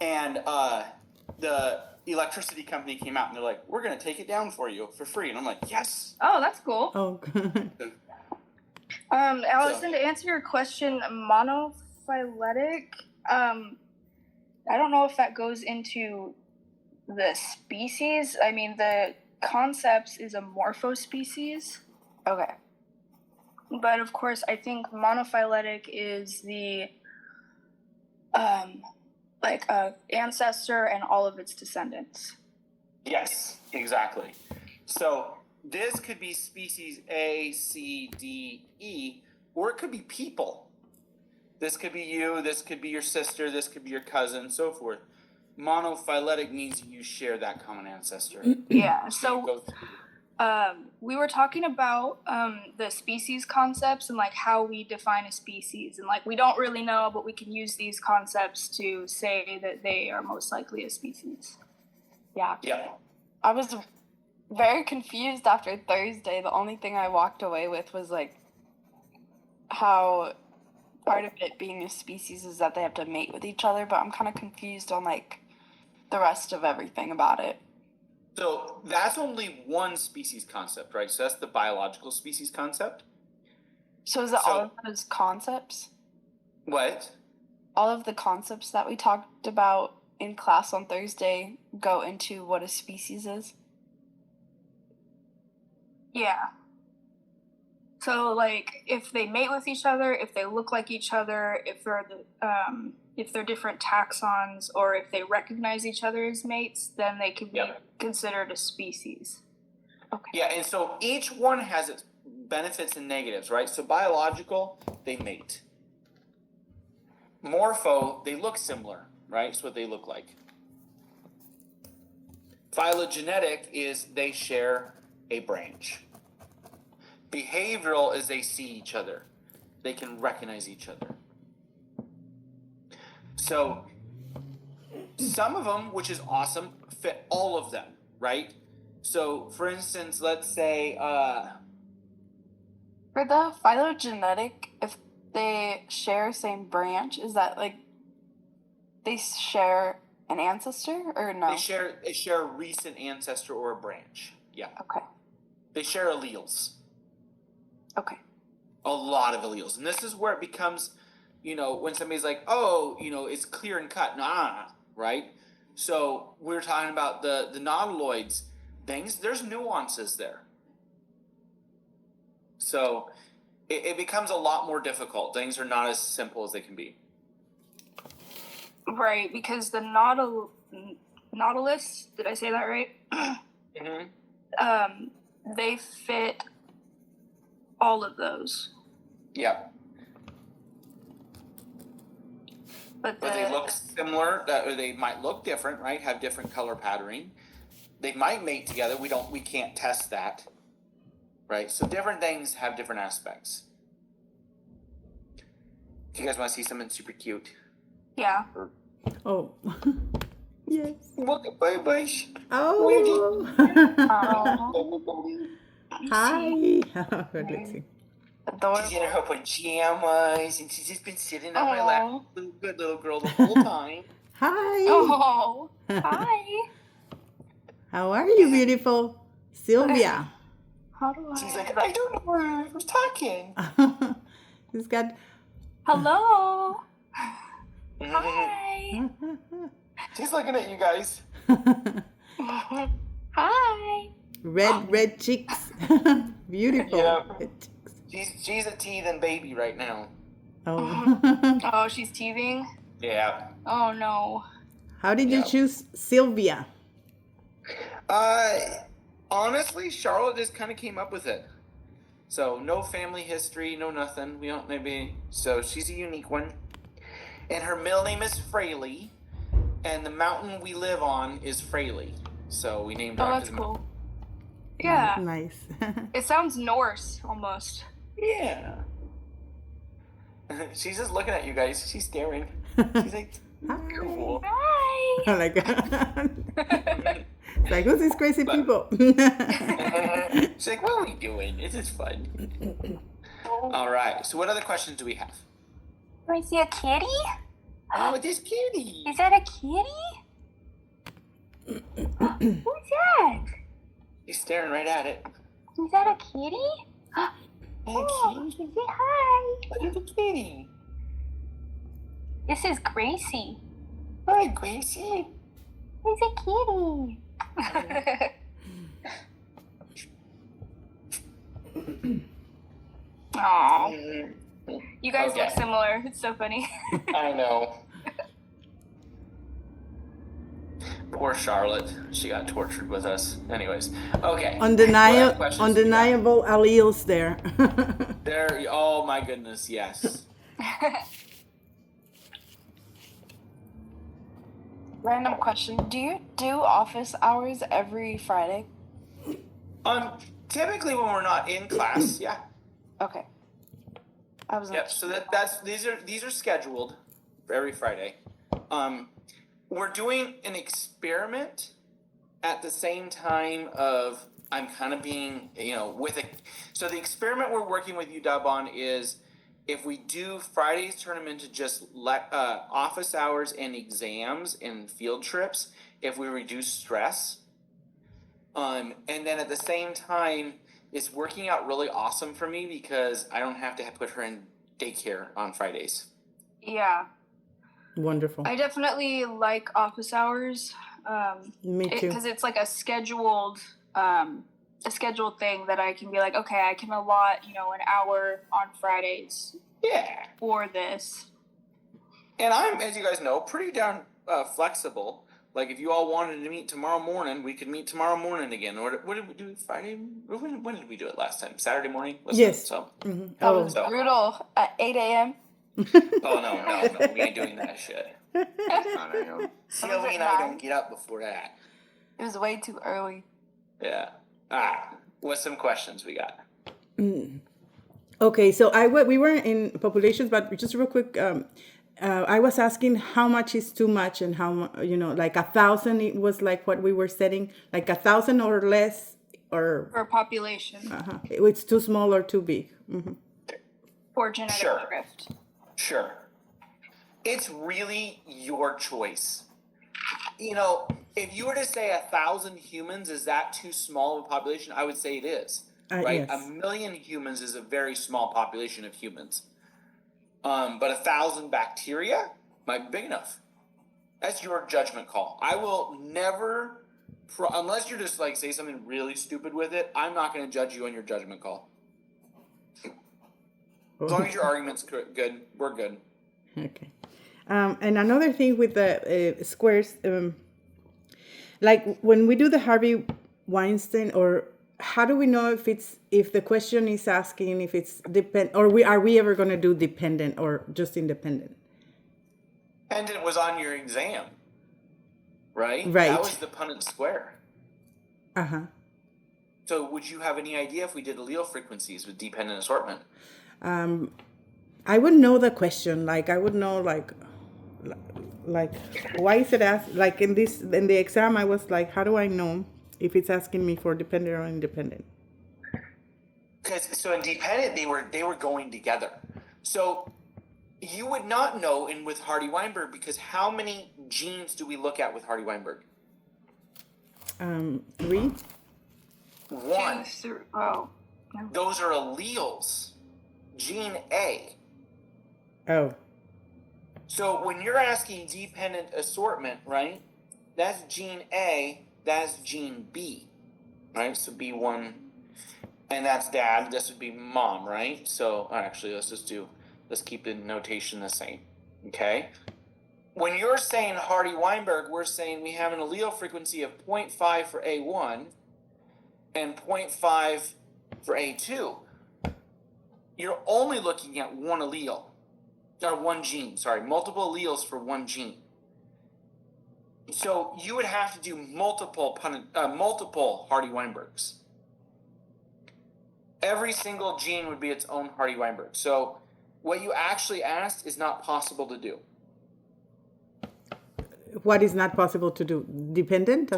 and the electricity company came out and they're like, "We're gonna take it down for you for free," and I'm like, "Yes."
Oh, that's cool.
Oh, good.
Allison, to answer your question, monophyletic, I don't know if that goes into the species. I mean, the concepts is a morphospecies,
Okay.
but of course, I think monophyletic is the ancestor and all of its descendants.
Yes, exactly. So this could be species A, C, D, E, or it could be people. This could be you, this could be your sister, this could be your cousin, so forth. Monophyletic means you share that common ancestor.
Yeah,
You
so
go through.
we were talking about the species concepts and like how we define a species, and like we don't really know, but we can use these concepts to say that they are most likely a species.
Yeah.
Yeah.
I was very confused after Thursday. The only thing I walked away with was like how part of it being a species is that they have to mate with each other, but I'm kind of confused on like the rest of everything about it.
So that's only one species concept, right? So that's the biological species concept.
So is it all
So-
of those concepts?
What?
All of the concepts that we talked about in class on Thursday go into what a species is?
Yeah. So like if they mate with each other, if they look like each other, if they're different taxons, or if they recognize each other as mates, then they can be
Yep.
considered a species.
Okay.
Yeah, and so each one has its benefits and negatives, right? So biological, they mate. Morpho, they look similar, right? It's what they look like. Phylogenetic is they share a branch. Behavioral is they see each other. They can recognize each other. So some of them, which is awesome, fit all of them, right? So for instance, let's say
For the phylogenetic, if they share same branch, is that like they share an ancestor or no?
they share a recent ancestor or a branch. Yeah.
Okay.
They share alleles.
Okay.
A lot of alleles. And this is where it becomes, when somebody's like, oh, it's clear and cut. Nah, right? So we're talking about the nautiloids things. There's nuances there. So it becomes a lot more difficult. Things are not as simple as they can be.
Right, because the nautilus, did I say that right?
Mm-hmm.
They fit all of those.
Yeah.
But
They look similar, or they might look different, right? Have different color patterning. They might mate together. We can't test that, right? So different things have different aspects. If you guys want to see something super cute.
yeah.
Oh. Yes.
Look at bye.
Oh.
Oh,
Hi. Let's see.
adorable.
She's in her pajamas, and she's just been sitting on my lap.
Aw.
Good little girl the whole time.
Hi.
Oh, hi.
How are you, beautiful Sylvia?
How do
She's
I?
like, I don't know who's talking.
He's got.
Hello. Hi.
She's looking at you guys.
Hi.
red cheeks. Beautiful.
Yeah.
Red cheeks.
She's a teething baby right now.
Oh.
Oh, she's teething.
Yeah.
Oh no.
How did you
Yeah.
choose Sylvia?
Honestly, Charlotte just kind of came up with it. So no family history, no nothing. We don't maybe. So she's a unique one, and her middle name is Fraley, and the mountain we live on is Fraley. So we named her
Oh,
after
that's
the
cool. Yeah.
Nice.
It sounds Norse almost.
Yeah. She's just looking at you guys. She's staring. She's like, cool.
Hi.
I'm like, it's like, who's these crazy people?
She's like, what are we doing? This is fun. All right. So what other questions do we have?
Do I see a kitty?
Oh, this kitty.
Is that a kitty? Who's that?
She's staring right at it.
Is that a kitty?
Hey,
Oh,
kitty.
say hi.
Look at the kitty.
This is Gracie.
Hi, Gracie.
It's a kitty. Aw, you guys look
Okay.
similar. It's so funny.
I know. Poor Charlotte. She got tortured with us. Anyways, okay. What questions do we got?
Undeniable alleles there.
There. Oh my goodness. Yes.
Random question. Do you do office hours every Friday?
Typically when we're not in class, yeah.
Okay. I was
Yep. So these are scheduled for every Friday. We're doing an experiment at the same time of I'm kind of being, with a. So the experiment we're working with UW on is if we do Friday's tournament to just office hours and exams and field trips, if we reduce stress. And then at the same time, it's working out really awesome for me because I don't have to put her in daycare on Fridays.
Yeah,
Wonderful.
I definitely like office hours.
Me too.
Because it's like a scheduled thing that I can be like, okay, I can allot, an hour on Fridays
Yeah.
for this.
And I'm, as you guys know, pretty darn flexible. Like, if you all wanted to meet tomorrow morning, we could meet tomorrow morning again. Or what did we do Friday? When did we do it last time? Saturday morning? Wasn't
Yes.
it? So.
That
Oh,
was brutal at 8 a.m.
Oh, no. We ain't doing that shit. No. Sylvie and I don't get up before that.
It was way too early.
Yeah. What's some questions we got?
okay. So we were in populations, but just real quick, I was asking how much is too much and how like 1,000. It was like what we were setting, like 1,000 or less, or
For population,
it's too small or too big.
for genetic
Sure.
drift.
Sure. It's really your choice. If you were to say 1,000 humans, is that too small of a population? I would say it is. Right?
Yes.
1,000,000 humans is a very small population of humans. But 1,000 bacteria might be big enough. That's your judgment call. I will never, unless you're just like say something really stupid with it, I'm not going to judge you on your judgment call. As long as your argument's good, we're good.
Okay. And another thing with the squares, like when we do the Harvey Weinstein, or how do we know if the question is asking if it's are we ever going to do dependent or just independent?
And it was on your exam, right?
Right.
That was the Punnett square.
Uh-huh.
So would you have any idea if we did allele frequencies with dependent assortment?
I would know the question. Like I would know like why is it asked? Like in the exam, I was like, how do I know if it's asking me for dependent or independent?
Because so in dependent they were going together. So you would not know with Hardy-Weinberg because how many genes do we look at with Hardy-Weinberg?
3.
1.
Oh,
Those are alleles. Gene A.
Oh.
So when you're asking dependent assortment, right? That's gene A, that's gene B, right? So B1, and that's dad. This would be mom, right? So actually, let's keep the notation the same, okay? When you're saying Hardy-Weinberg, we're saying we have an allele frequency of 0.5 for A1 and 0.5 for A2. You're only looking at one allele, or one gene, multiple alleles for one gene. So you would have to do multiple Hardy-Weinbergs. Every single gene would be its own Hardy-Weinberg. So what you actually asked is not possible to do.
What is not possible to do? Dependent?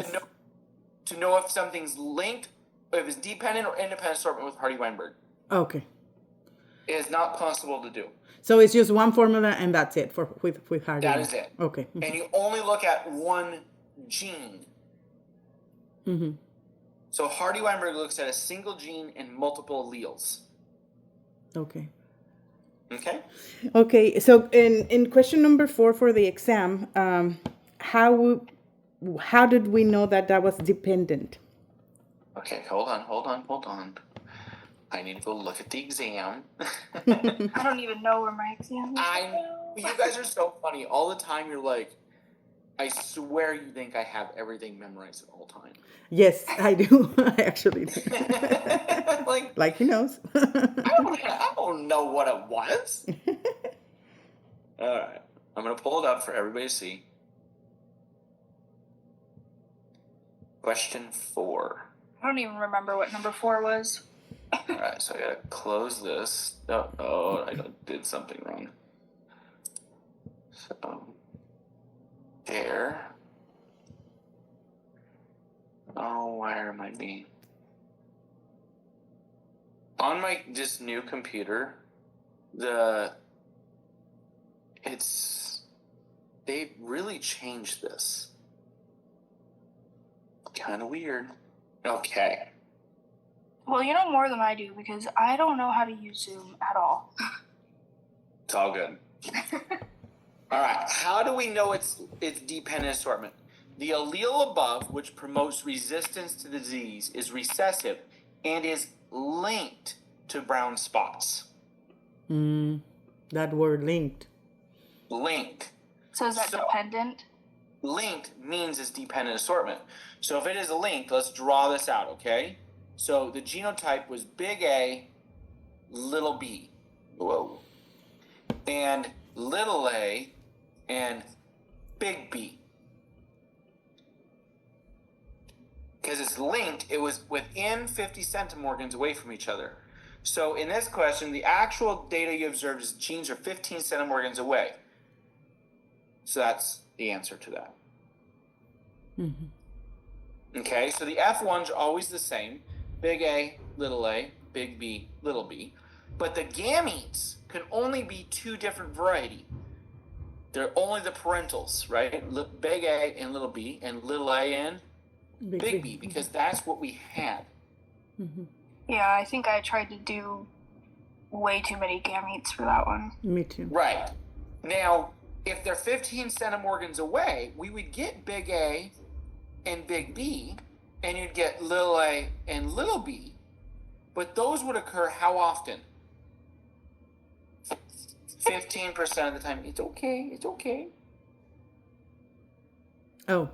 To know if something's linked, if it's dependent or independent assortment with Hardy-Weinberg.
Okay.
It is not possible to do.
So it's just one formula and that's it with Hardy.
That is it.
Okay.
And you only look at one gene.
Mm-hmm.
So Hardy-Weinberg looks at a single gene and multiple alleles.
Okay.
Okay?
Okay. So in question number 4 for the exam, how did we know that was dependent?
Okay, hold on. I need to go look at the exam.
I don't even know where my exam is.
You guys are so funny. All the time you're like, I swear you think I have everything memorized at all times.
Yes, I do. I actually do.
Like
He knows.
I don't know what it was. All right, I'm gonna pull it up for everybody to see. Question 4.
I don't even remember what number 4 was.
All right, so I gotta close this. I did something wrong. So there. Oh, where am I being? On my this new computer, they've really changed this. Kind of weird. Okay.
Well, you know more than I do because I don't know how to use Zoom at all.
It's all good. All right. How do we know it's dependent assortment? The allele above, which promotes resistance to the disease, is recessive and is linked to brown spots.
That word linked.
Linked.
So is that dependent?
Linked means it's dependent assortment. So if it is linked, let's draw this out, okay? So the genotype was big A, little b. Whoa. And little a and big B. Because it's linked, it was within 50 centimorgans away from each other. So in this question, the actual data you observed is genes are 15 centimorgans away. So that's the answer to that. Okay, so the F1s are always the same. Big A, big B, little b. But the gametes can only be 2 different variety. They're only the parentals, right? Big A and little b, and little a and big B, because that's what we had.
Yeah, I think I tried to do way too many gametes for that one.
Me too.
Right. Now, if they're 15 centimorgans away, we would get big A and big B, and you'd get little a and little b. But those would occur how often? 15% of the time. It's okay.
Oh.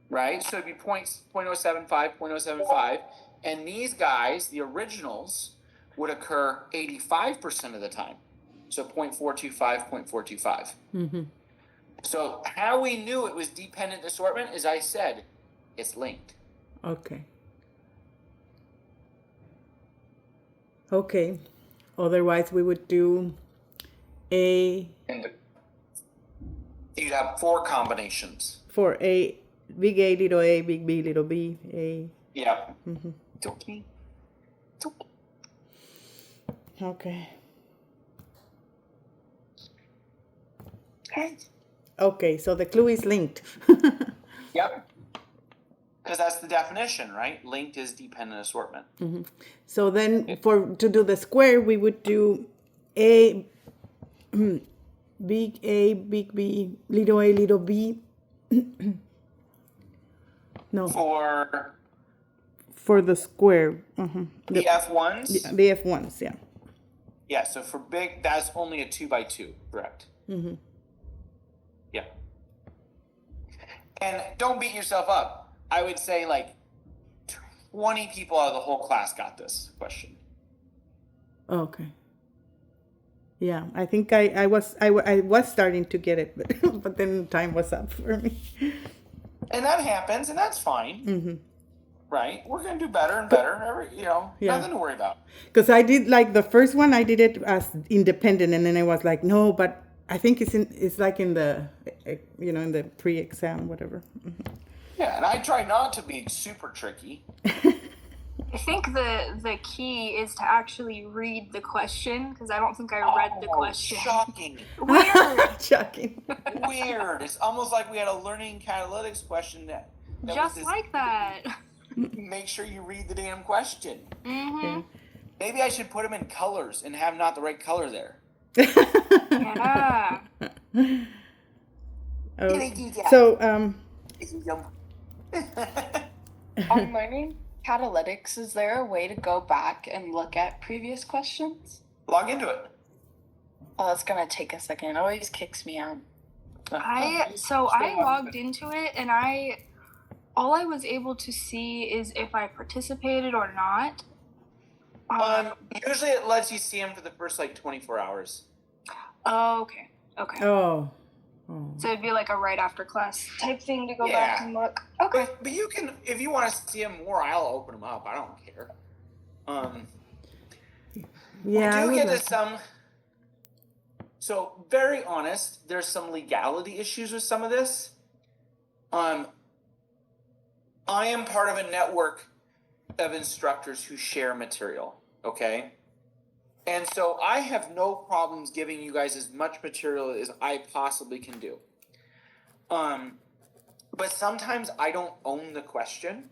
Right? So it'd be 0.075, and these guys, the originals, would occur 85% of the time. So 0.425, 0.425. So how we knew it was dependent assortment, as I said, it's linked.
Okay. Okay. Otherwise, we would do A
And you'd have 4 combinations.
for A, big A, little a, big B, little b, A.
Yeah. It's okay.
Okay.
Okay.
Okay, so the clue is linked.
Yep. Because that's the definition, right? Linked is dependent assortment.
So then to do the square, we would do A, big A, big B, little b. No, for the square.
The F1s?
The F1s, yeah.
Yeah, so for big, that's only a 2x2, correct? Yeah. And don't beat yourself up. I would say like 20 people out of the whole class got this question.
Okay. Yeah, I think I was starting to get it, but then time was up for me.
And that happens, and that's fine. Right? We're going to do better and better. Nothing to worry about.
Because I did like the first one, I did it as independent, and then I was like, no, but I think it's like in the in the pre-exam, whatever.
Yeah, and I try not to be super tricky.
I think the key is to actually read the question because I don't think I read the question.
Shocking.
Weird.
Shocking.
Weird. It's almost like we had a learning catalytics question that
Just
was
like that.
make sure you read the damn question.
Mm-hmm.
Maybe I should put them in colors and have not the right color there.
Yeah.
So
I'm learning Catalytics, is there a way to go back and look at previous questions?
Log into it.
Oh, that's gonna take a second. It always kicks me out.
I logged into it and all I was able to see is if I participated or not.
Usually it lets you see them for the first like 24 hours.
Oh, okay. Okay.
Oh.
So it'd be like a right after class type thing to go back
Yeah.
and look. Okay.
But you can, if you want to see them more, I'll open them up. I don't care.
Yeah. I
We do
would
get
like
to some. So very honest, there's some legality issues with some of this. I am part of a network of instructors who share material. Okay. And so I have no problems giving you guys as much material as I possibly can do. But sometimes I don't own the question.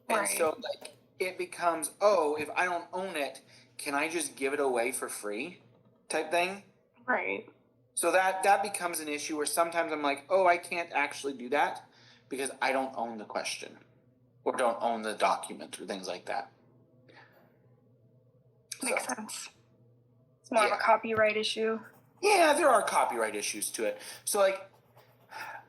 And
Right.
so like it becomes, oh, if I don't own it, can I just give it away for free type thing?
Right.
So that becomes an issue where sometimes I'm like, oh, I can't actually do that because I don't own the question or don't own the document or things like that.
Makes
So,
sense. It's more of
Yeah.
a copyright issue.
yeah, there are copyright issues to it. So like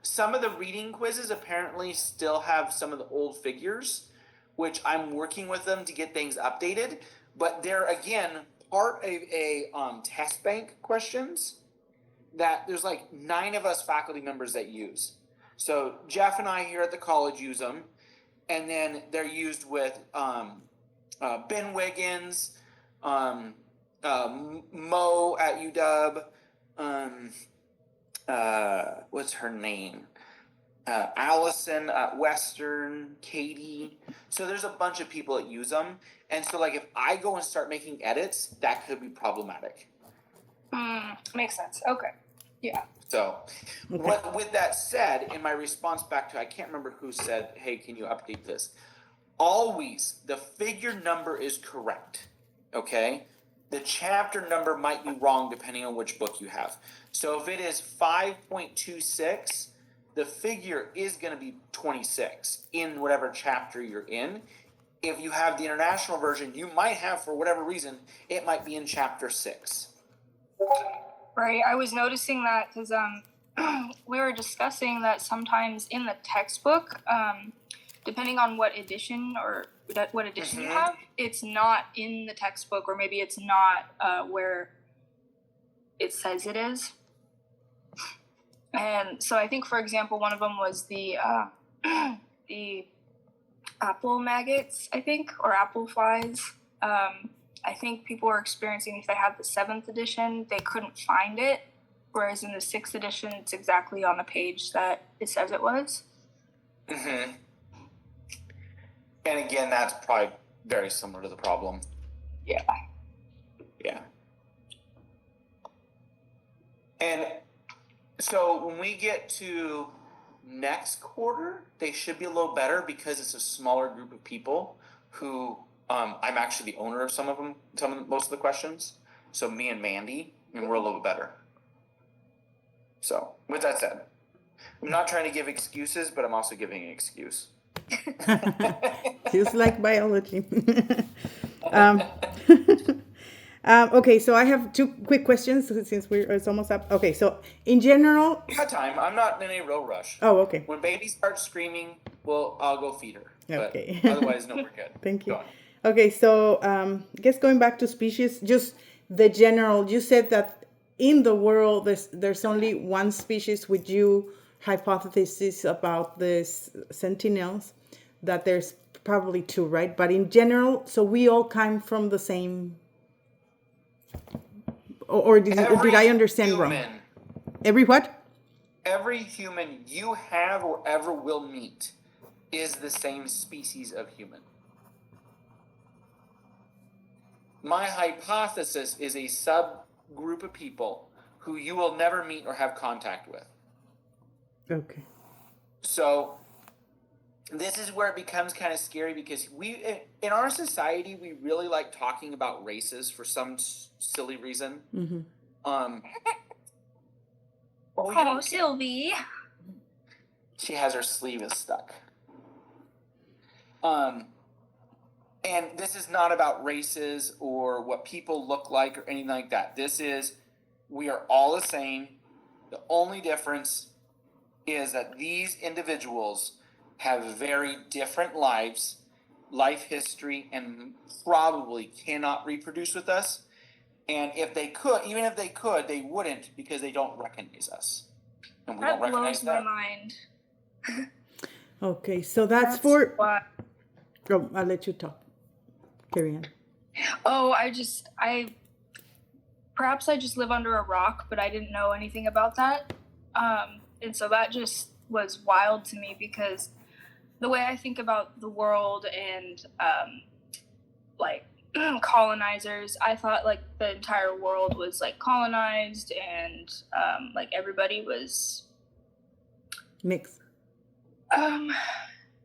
some of the reading quizzes apparently still have some of the old figures, which I'm working with them to get things updated. But they're again part of a test bank questions that there's like 9 of us faculty members that use. So Jeff and I here at the college use them, and then they're used with Ben Wiggins, Mo at UW, what's her name? Allison at Western, Katie. So there's a bunch of people that use them, and so like if I go and start making edits, that could be problematic.
Makes sense. Okay. Yeah.
So, with that said, in my response back to, I can't remember who said, hey, can you update this? Always, the figure number is correct, okay? The chapter number might be wrong depending on which book you have. So if it is 5.26, the figure is going to be 26 in whatever chapter you're in. If you have the international version, you might have, for whatever reason, it might be in chapter 6.
Right. I was noticing that because we were discussing that sometimes in the textbook, depending on what edition you have, it's not in the textbook, or maybe it's not where it says it is. And so I think, for example, one of them was the the apple maggots, I think, or apple flies. I think people were experiencing, if they had the 7th edition, they couldn't find it, whereas in the 6th edition, it's exactly on the page that it says it was.
Mm-hmm. And again, that's probably very similar to the problem.
Yeah.
Yeah. And so when we get to next quarter, they should be a little better because it's a smaller group of people who I'm actually the owner of most of the questions. So me and Mandy, and we're a little better. So with that said, I'm not trying to give excuses, but I'm also giving an excuse.
Just like biology. Okay, so I have 2 quick questions since it's almost up. Okay, so in general,
We got time. I'm not in a real rush.
oh, okay.
When baby starts screaming, I'll go feed her. But
Okay.
otherwise, no, we're good.
Thank you.
Go on.
Okay, so I guess going back to species, just the general, you said that in the world there's only one species. Would you hypothesis about this sentinels, that there's probably 2, right? But in general, so we all come from the same, or did I understand wrong? Every what?
Every human you have or ever will meet is the same species of human. My hypothesis is a subgroup of people who you will never meet or have contact with.
Okay.
So this is where it becomes kind of scary because in our society, we really like talking about races for some silly reason.
Mm-hmm.
Oh, Sylvie.
She has her sleeve is stuck. And this is not about races or what people look like or anything like that. This is, we are all the same. The only difference is that these individuals have very different lives, life history, and probably cannot reproduce with us. And if they could, even if they could, they wouldn't, because they don't recognize us. And we
That
don't recognize
blows my
them.
mind.
Okay, so that's for.
why.
Oh, I'll let you talk. Carry on.
Oh, perhaps I just live under a rock, but I didn't know anything about that. And so that just was wild to me, because the way I think about the world and like colonizers, I thought like the entire world was like colonized, and like everybody was
Mix.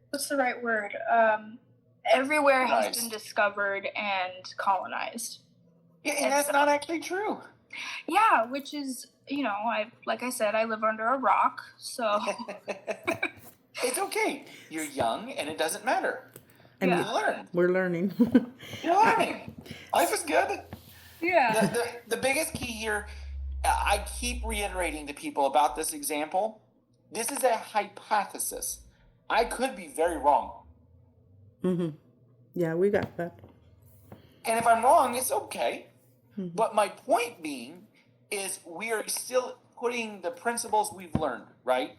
what's the right word? Everywhere has
Colonized.
been discovered and colonized.
Yeah, and that's not actually true.
Yeah, which is, like I said, I live under a rock, so
It's okay. You're young, and it doesn't matter.
And
Yeah.
You learn.
we're learning.
You're learning. Life is good.
yeah.
The biggest key here, I keep reiterating to people about this example. This is a hypothesis. I could be very wrong.
Yeah, we got that.
And if I'm wrong, it's okay. But my point being is we are still putting the principles we've learned, right?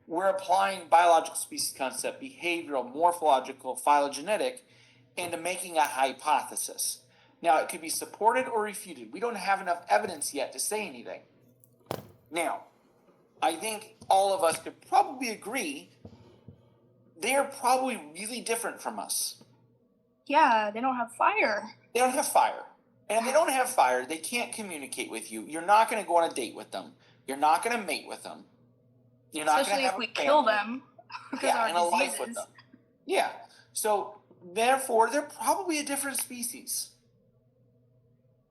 We're applying biological species concept, behavioral, morphological, phylogenetic, into making a hypothesis. Now, it could be supported or refuted. We don't have enough evidence yet to say anything. Now, I think all of us could probably agree they're probably really different from us.
Yeah, they don't have fire.
They don't have fire. And if they don't have fire, they can't communicate with you. You're not going to go on a date with them. You're not going to mate with them. You're not going
Especially
to have
if we
a
kill
family.
them. Because
Yeah,
our
and a life with
diseases.
them. Yeah. So, therefore, they're probably a different species.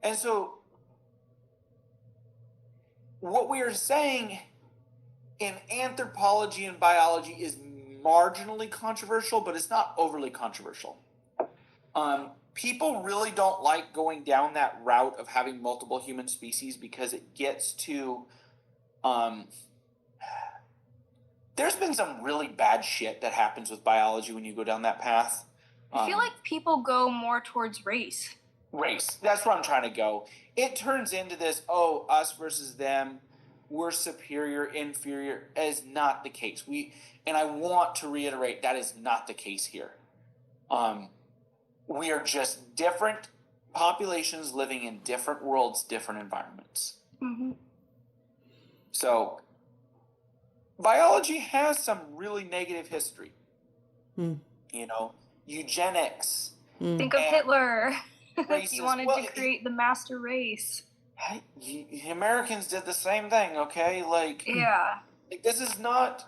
And so, what we are saying in anthropology and biology is marginally controversial, but it's not overly controversial. People really don't like going down that route of having multiple human species because it gets to there's been some really bad shit that happens with biology when you go down that path.
I feel like people go more towards race.
Race. That's where I'm trying to go. It turns into this, us versus them, we're superior, inferior, is not the case. And I want to reiterate that is not the case here. We are just different populations living in different worlds, different environments.
Mm-hmm.
So, biology has some really negative history. Eugenics.
Think of
And
Hitler.
racist.
He wanted to create the master race.
The Americans did the same thing, okay?
Yeah.
This is not,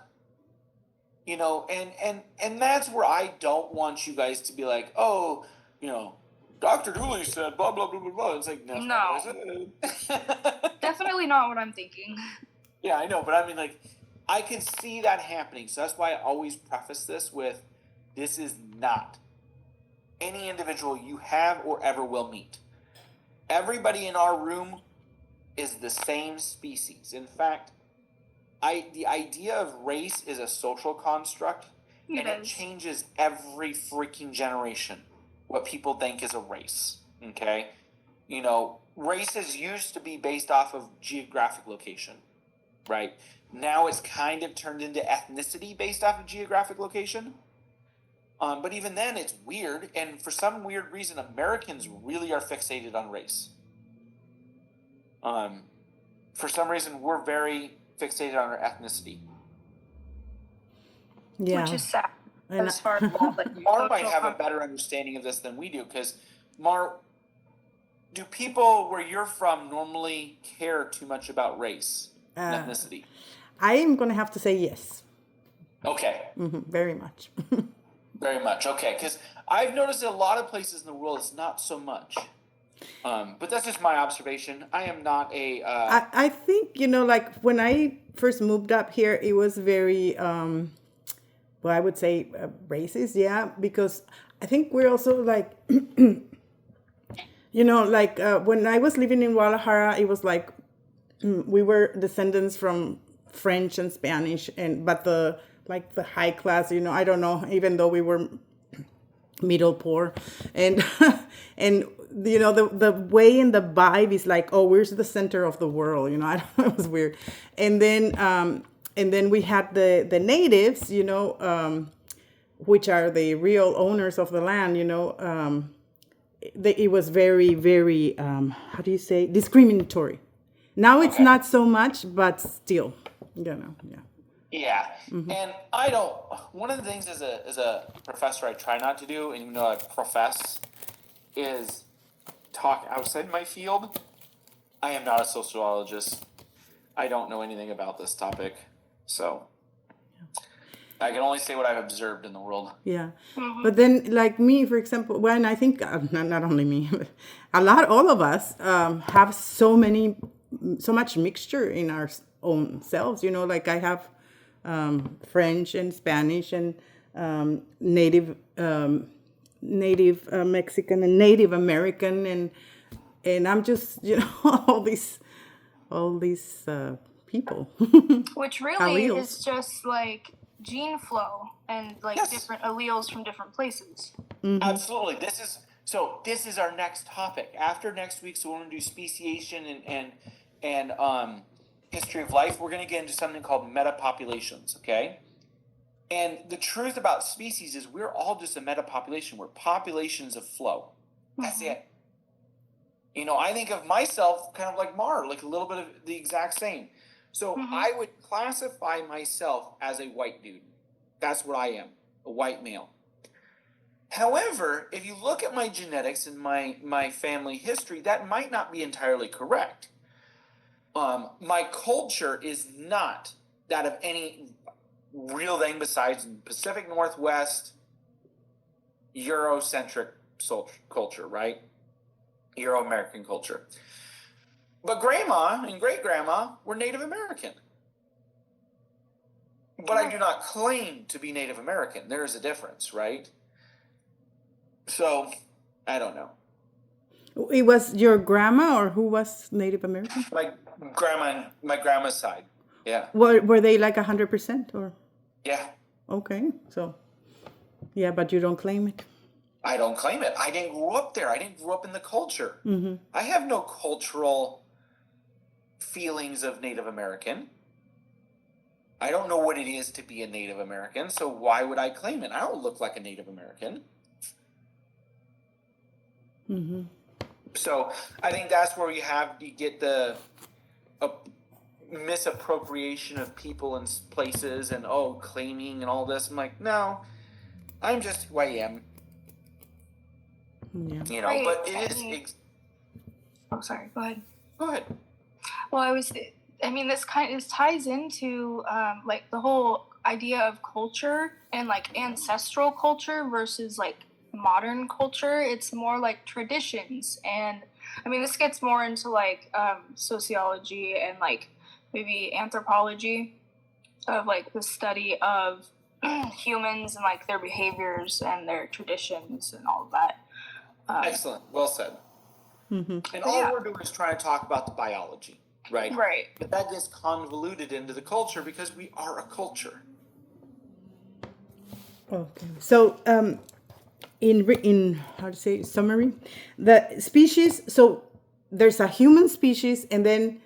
and that's where I don't want you guys to be like, Dr. Dooley said blah, blah, blah, blah, blah. It's like, no. That's not what I said.
Definitely not what I'm thinking.
Yeah, I know, but I mean, I can see that happening. So that's why I always preface this with, this is not any individual you have or ever will meet. Everybody in our room is the same species. In fact, the idea of race is a social construct, and it changes every freaking generation what people think is a race. Okay? Races used to be based off of geographic location, right? Now it's kind of turned into ethnicity based off of geographic location. But even then, it's weird, and for some weird reason, Americans really are fixated on race. For some reason, we're very fixated on our ethnicity.
Yeah.
Which is sad.
And
As far as
Mar might have a better understanding of this than we do, because Mar, do people where you're from normally care too much about race and ethnicity?
I am going to have to say yes.
Okay.
Very much.
Very much. Okay. Because I've noticed in a lot of places in the world, it's not so much. But that's just my observation. I am not a...
I think, when I first moved up here, it was very... well, I would say racist, yeah, because I think we're also like, like when I was living in Guadalajara, it was like we were descendants from French and Spanish, but the high class, I don't know, even though we were middle poor, and and the way and the vibe is like, oh, we're the center of the world, I don't know, it was weird. And then we had the natives, which are the real owners of the land, it was very, very, how do you say, discriminatory. Now it's not so much, but still, yeah.
Yeah, and one of the things as a professor I try not to do, and I profess, is talk outside my field. I am not a sociologist. I don't know anything about this topic, so I can only say what I've observed in the world.
Yeah, but then, like me, for example, when I think not only me, but all of us have so much mixture in our own selves. Like I have French and Spanish and Native Mexican and Native American, and I'm just all these people.
Which really
Alleles.
is just like gene flow and like
Yes.
different alleles from different places.
Absolutely. This is our next topic. After next week, so we're going to do speciation and history of life. We're going to get into something called metapopulations, okay? And the truth about species is we're all just a metapopulation. We're populations of flow. That's it. I think of myself kind of like Mar, like a little bit of the exact same. So I would classify myself as a white dude. That's what I am, a white male. However, if you look at my genetics and my family history, that might not be entirely correct. My culture is not that of any real thing besides Pacific Northwest Eurocentric culture, right? Euro-American culture. But grandma and great-grandma were Native American. But I do not claim to be Native American. There is a difference, right? So, I don't know.
It was your grandma, or who was Native American?
My grandma's side. Yeah.
Were they like 100% or?
Yeah.
Okay, so yeah, but you don't claim it.
I don't claim it. I didn't grow up there. I didn't grow up in the culture. I have no cultural feelings of Native American. I don't know what it is to be a Native American, so why would I claim it? I don't look like a Native American. So I think that's where you get the misappropriation of people and places and claiming and all this. I'm like, no, I'm just who I am.
Yeah.
Right,
But
I
it
mean-
is.
Oh, sorry. Go ahead.
Go ahead.
Well, this ties into like the whole idea of culture and like ancestral culture versus like modern culture. It's more like traditions, and this gets more into like sociology and like maybe anthropology of like the study of humans and like their behaviors and their traditions and all of that.
Excellent. Well said. And all we're doing is trying to talk about the biology, right?
Right.
But that gets convoluted into the culture because we are a culture.
Okay. So in how to say summary, the species. So there's a human species, and then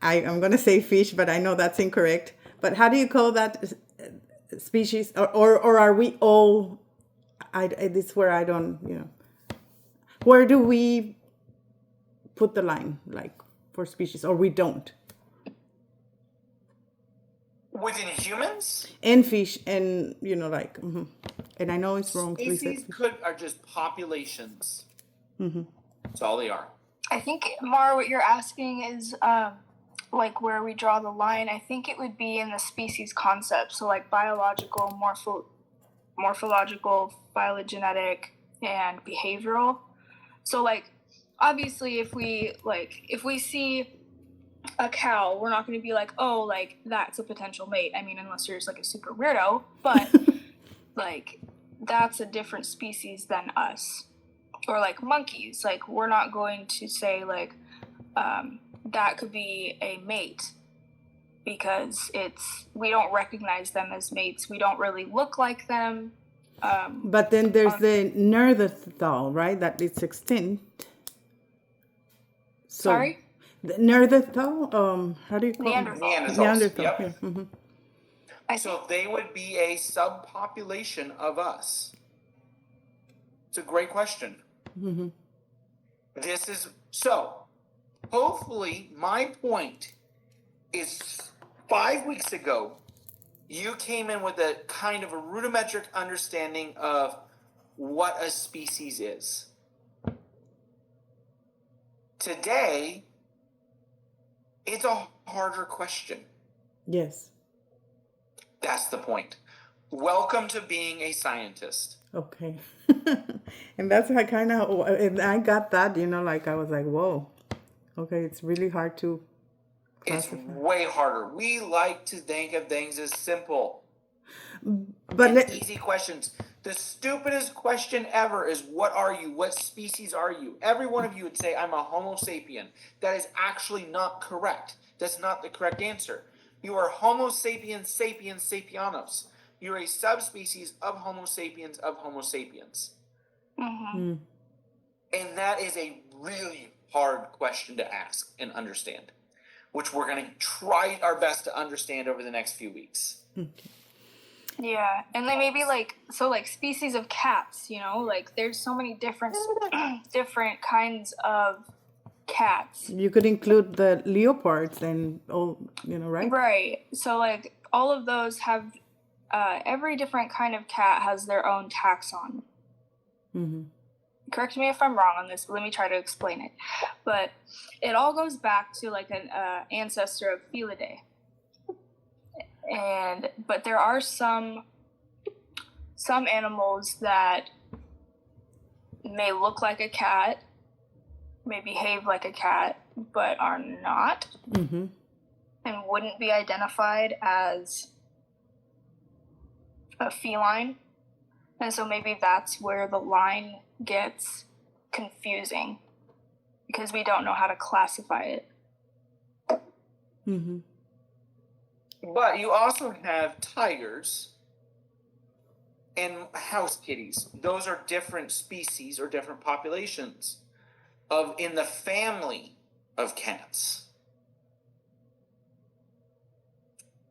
I'm gonna say fish, but I know that's incorrect. But how do you call that species? Or are we all? This is where I don't. Where do we put the line, like for species, or we don't?
Within humans,
And fish, and and I know it's wrong. to say
species
fish.
are just populations. That's all they are.
I think, Mara, what you're asking is like where we draw the line. I think it would be in the species concept. So like biological, morphological, phylogenetic, and behavioral. So like obviously if we see a cow, we're not going to be like, oh, like that's a potential mate. I mean, unless you're just like a super weirdo, but like that's a different species than us. Or like monkeys, like we're not going to say like that could be a mate because we don't recognize them as mates. We don't really look like them.
But then there's the Neanderthal, right? That it's extinct. So,
Sorry?
the Neanderthal. How do you call it?
Neanderthal.
Neanderthal.
Yep.
Yeah. Mm-hmm.
I see.
So they would be a subpopulation of us. It's a great question.
Mm-hmm.
This is so. Hopefully, my point is 5 weeks ago, you came in with a kind of a rudimentary understanding of what a species is. Today, it's a harder question.
Yes.
That's the point. Welcome to being a scientist.
Okay. And that's how kind of, and I got that, like I was like, whoa. Okay, it's really hard to
It's
classify.
way harder. We like to think of things as simple.
But
And easy questions. The stupidest question ever is, what are you? What species are you? Every one of you would say, I'm a Homo sapien. That is actually not correct. That's not the correct answer. You are Homo sapiens sapiens sapianos. You're a subspecies of Homo sapiens of Homo sapiens.
Mm-hmm.
And that is a really hard question to ask and understand, which we're going to try our best to understand over the next few weeks.
Yeah, and then maybe like species of cats, like there's so many different different kinds of cats.
you could include the leopards and all, right?
Right. So like all of those have every different kind of cat has their own taxon.
Mm-hmm.
Correct me if I'm wrong on this, but let me try to explain it. But it all goes back to like an ancestor of Felidae. But there are some animals that may look like a cat, may behave like a cat, but are not,
Mm-hmm.
and wouldn't be identified as a feline. And so maybe that's where the line gets confusing because we don't know how to classify it.
Mm-hmm.
But you also have tigers and house kitties. Those are different species or different populations in the family of cats.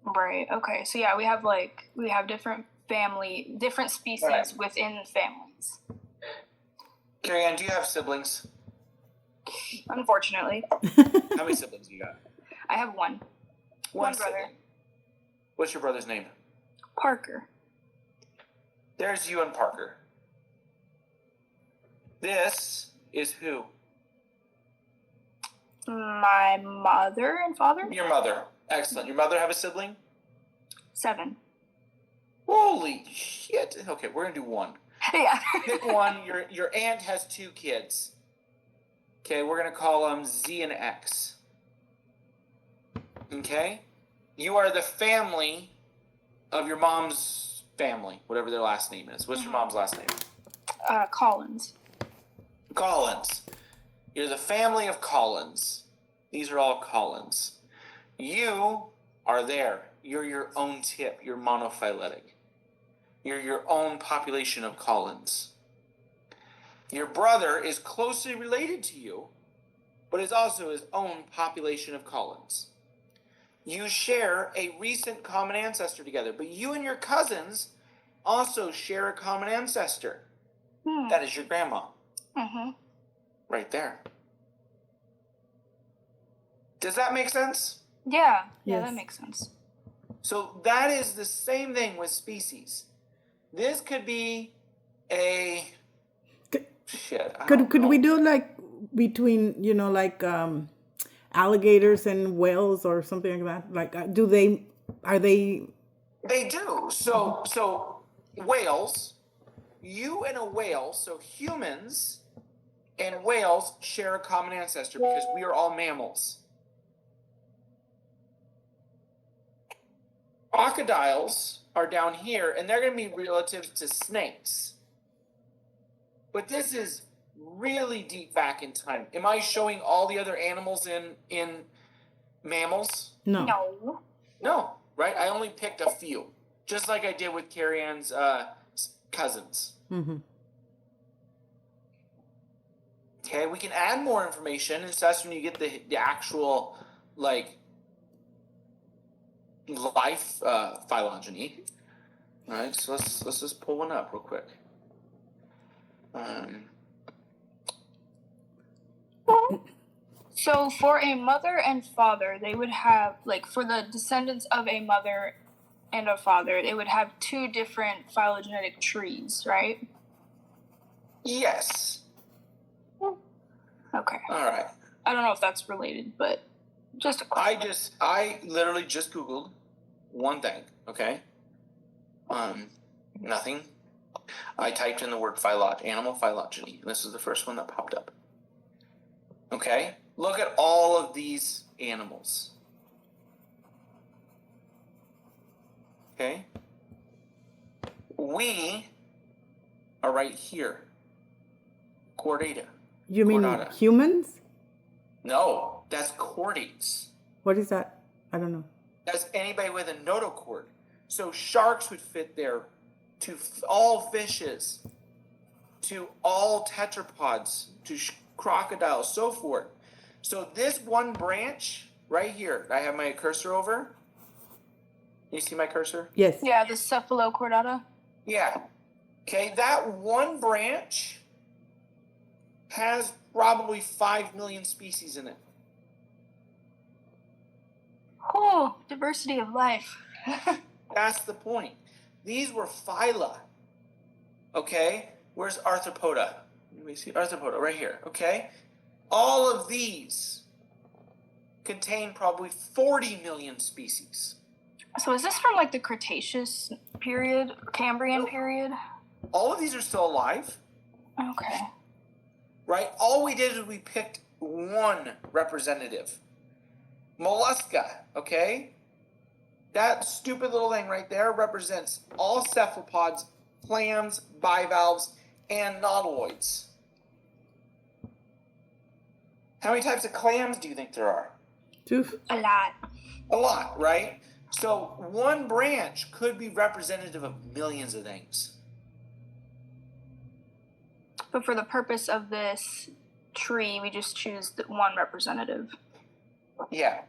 Right. Okay. So yeah, we have different species
Right.
within families.
Carrie Ann, do you have siblings?
Unfortunately,
How many siblings do you got?
I have one. One brother.
sibling. What's your brother's name?
Parker.
There's you and Parker. This is who?
My mother and father.
Your mother. Excellent. Your mother have a sibling?
7.
Holy shit. Okay, we're gonna do one.
Yeah.
Pick one. Your aunt has 2 kids. Okay, we're gonna call them Z and X. Okay? You are the family of your mom's family, whatever their last name is. What's your mom's last name?
Collins.
Collins. You're the family of Collins. These are all Collins. You are there. You're your own tip. You're monophyletic. You're your own population of Collins. Your brother is closely related to you, but is also his own population of Collins. You share a recent common ancestor together, but you and your cousins also share a common ancestor. That is your grandma.
Mm-hmm.
Right there. Does that make sense?
Yeah. Yeah,
Yes.
that makes sense.
So that is the same thing with species. This could be a shit. I don't
Could
know.
we do like between like alligators and whales or something like that? Like, are they?
They do. So whales, you and a whale, so humans and whales share a common ancestor because we are all mammals. crocodiles are down here, and they're going to be relative to snakes. But this is really deep back in time. Am I showing all the other animals in mammals?
No.
No.
No, right? I only picked a few, just like I did with Carrie Ann's cousins.
Mm-hmm.
Okay, we can add more information, and so that's when you get the actual like life phylogeny. All right, so let's just pull one up real quick.
So for a mother and father, they would have, like, for the descendants of a mother and a father, they would have two different phylogenetic trees, right?
Yes.
Okay.
All right.
I don't know if that's related, but just a question.
I literally just Googled one thing. Okay. Nothing. I typed in the word animal phylogeny. This is the first one that popped up. Okay. Look at all of these animals. Okay. We are right here. Chordata.
You mean
Chordata.
humans?
No, that's chordates.
What is that? I don't know.
That's anybody with a notochord. So sharks would fit there, to all fishes, to all tetrapods, to crocodiles, so forth. So this one branch right here, I have my cursor over. You see my cursor?
Yes.
Yeah, the cephalochordata.
Yeah. Okay, that one branch has probably 5 million species in it.
Oh, diversity of life.
That's the point. These were phyla. Okay? Where's Arthropoda? Let me see Arthropoda right here. Okay? All of these contain probably 40 million species.
So is this from like the Cretaceous period, Cambrian period?
All of these are still alive,
Okay.
right? All we did is we picked one representative. Mollusca, okay? That stupid little thing right there represents all cephalopods, clams, bivalves, and nautiloids. How many types of clams do you think there are?
Two.
A lot.
A lot, right? So one branch could be representative of millions of things.
But for the purpose of this tree, we just choose the one representative.
Yeah.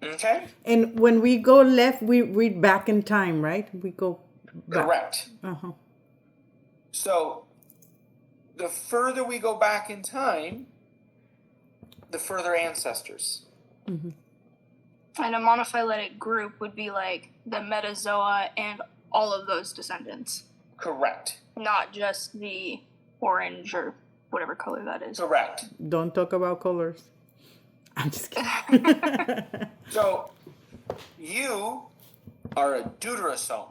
Okay?
And when we go left, we read back in time, right? We go back.
Correct.
Uh-huh.
So the further we go back in time, the further ancestors.
And a monophyletic group would be like the metazoa and all of those descendants,
Correct.
not just the orange or whatever color that is.
Correct.
Don't talk about colors. I'm just kidding.
So you are a deuterosome.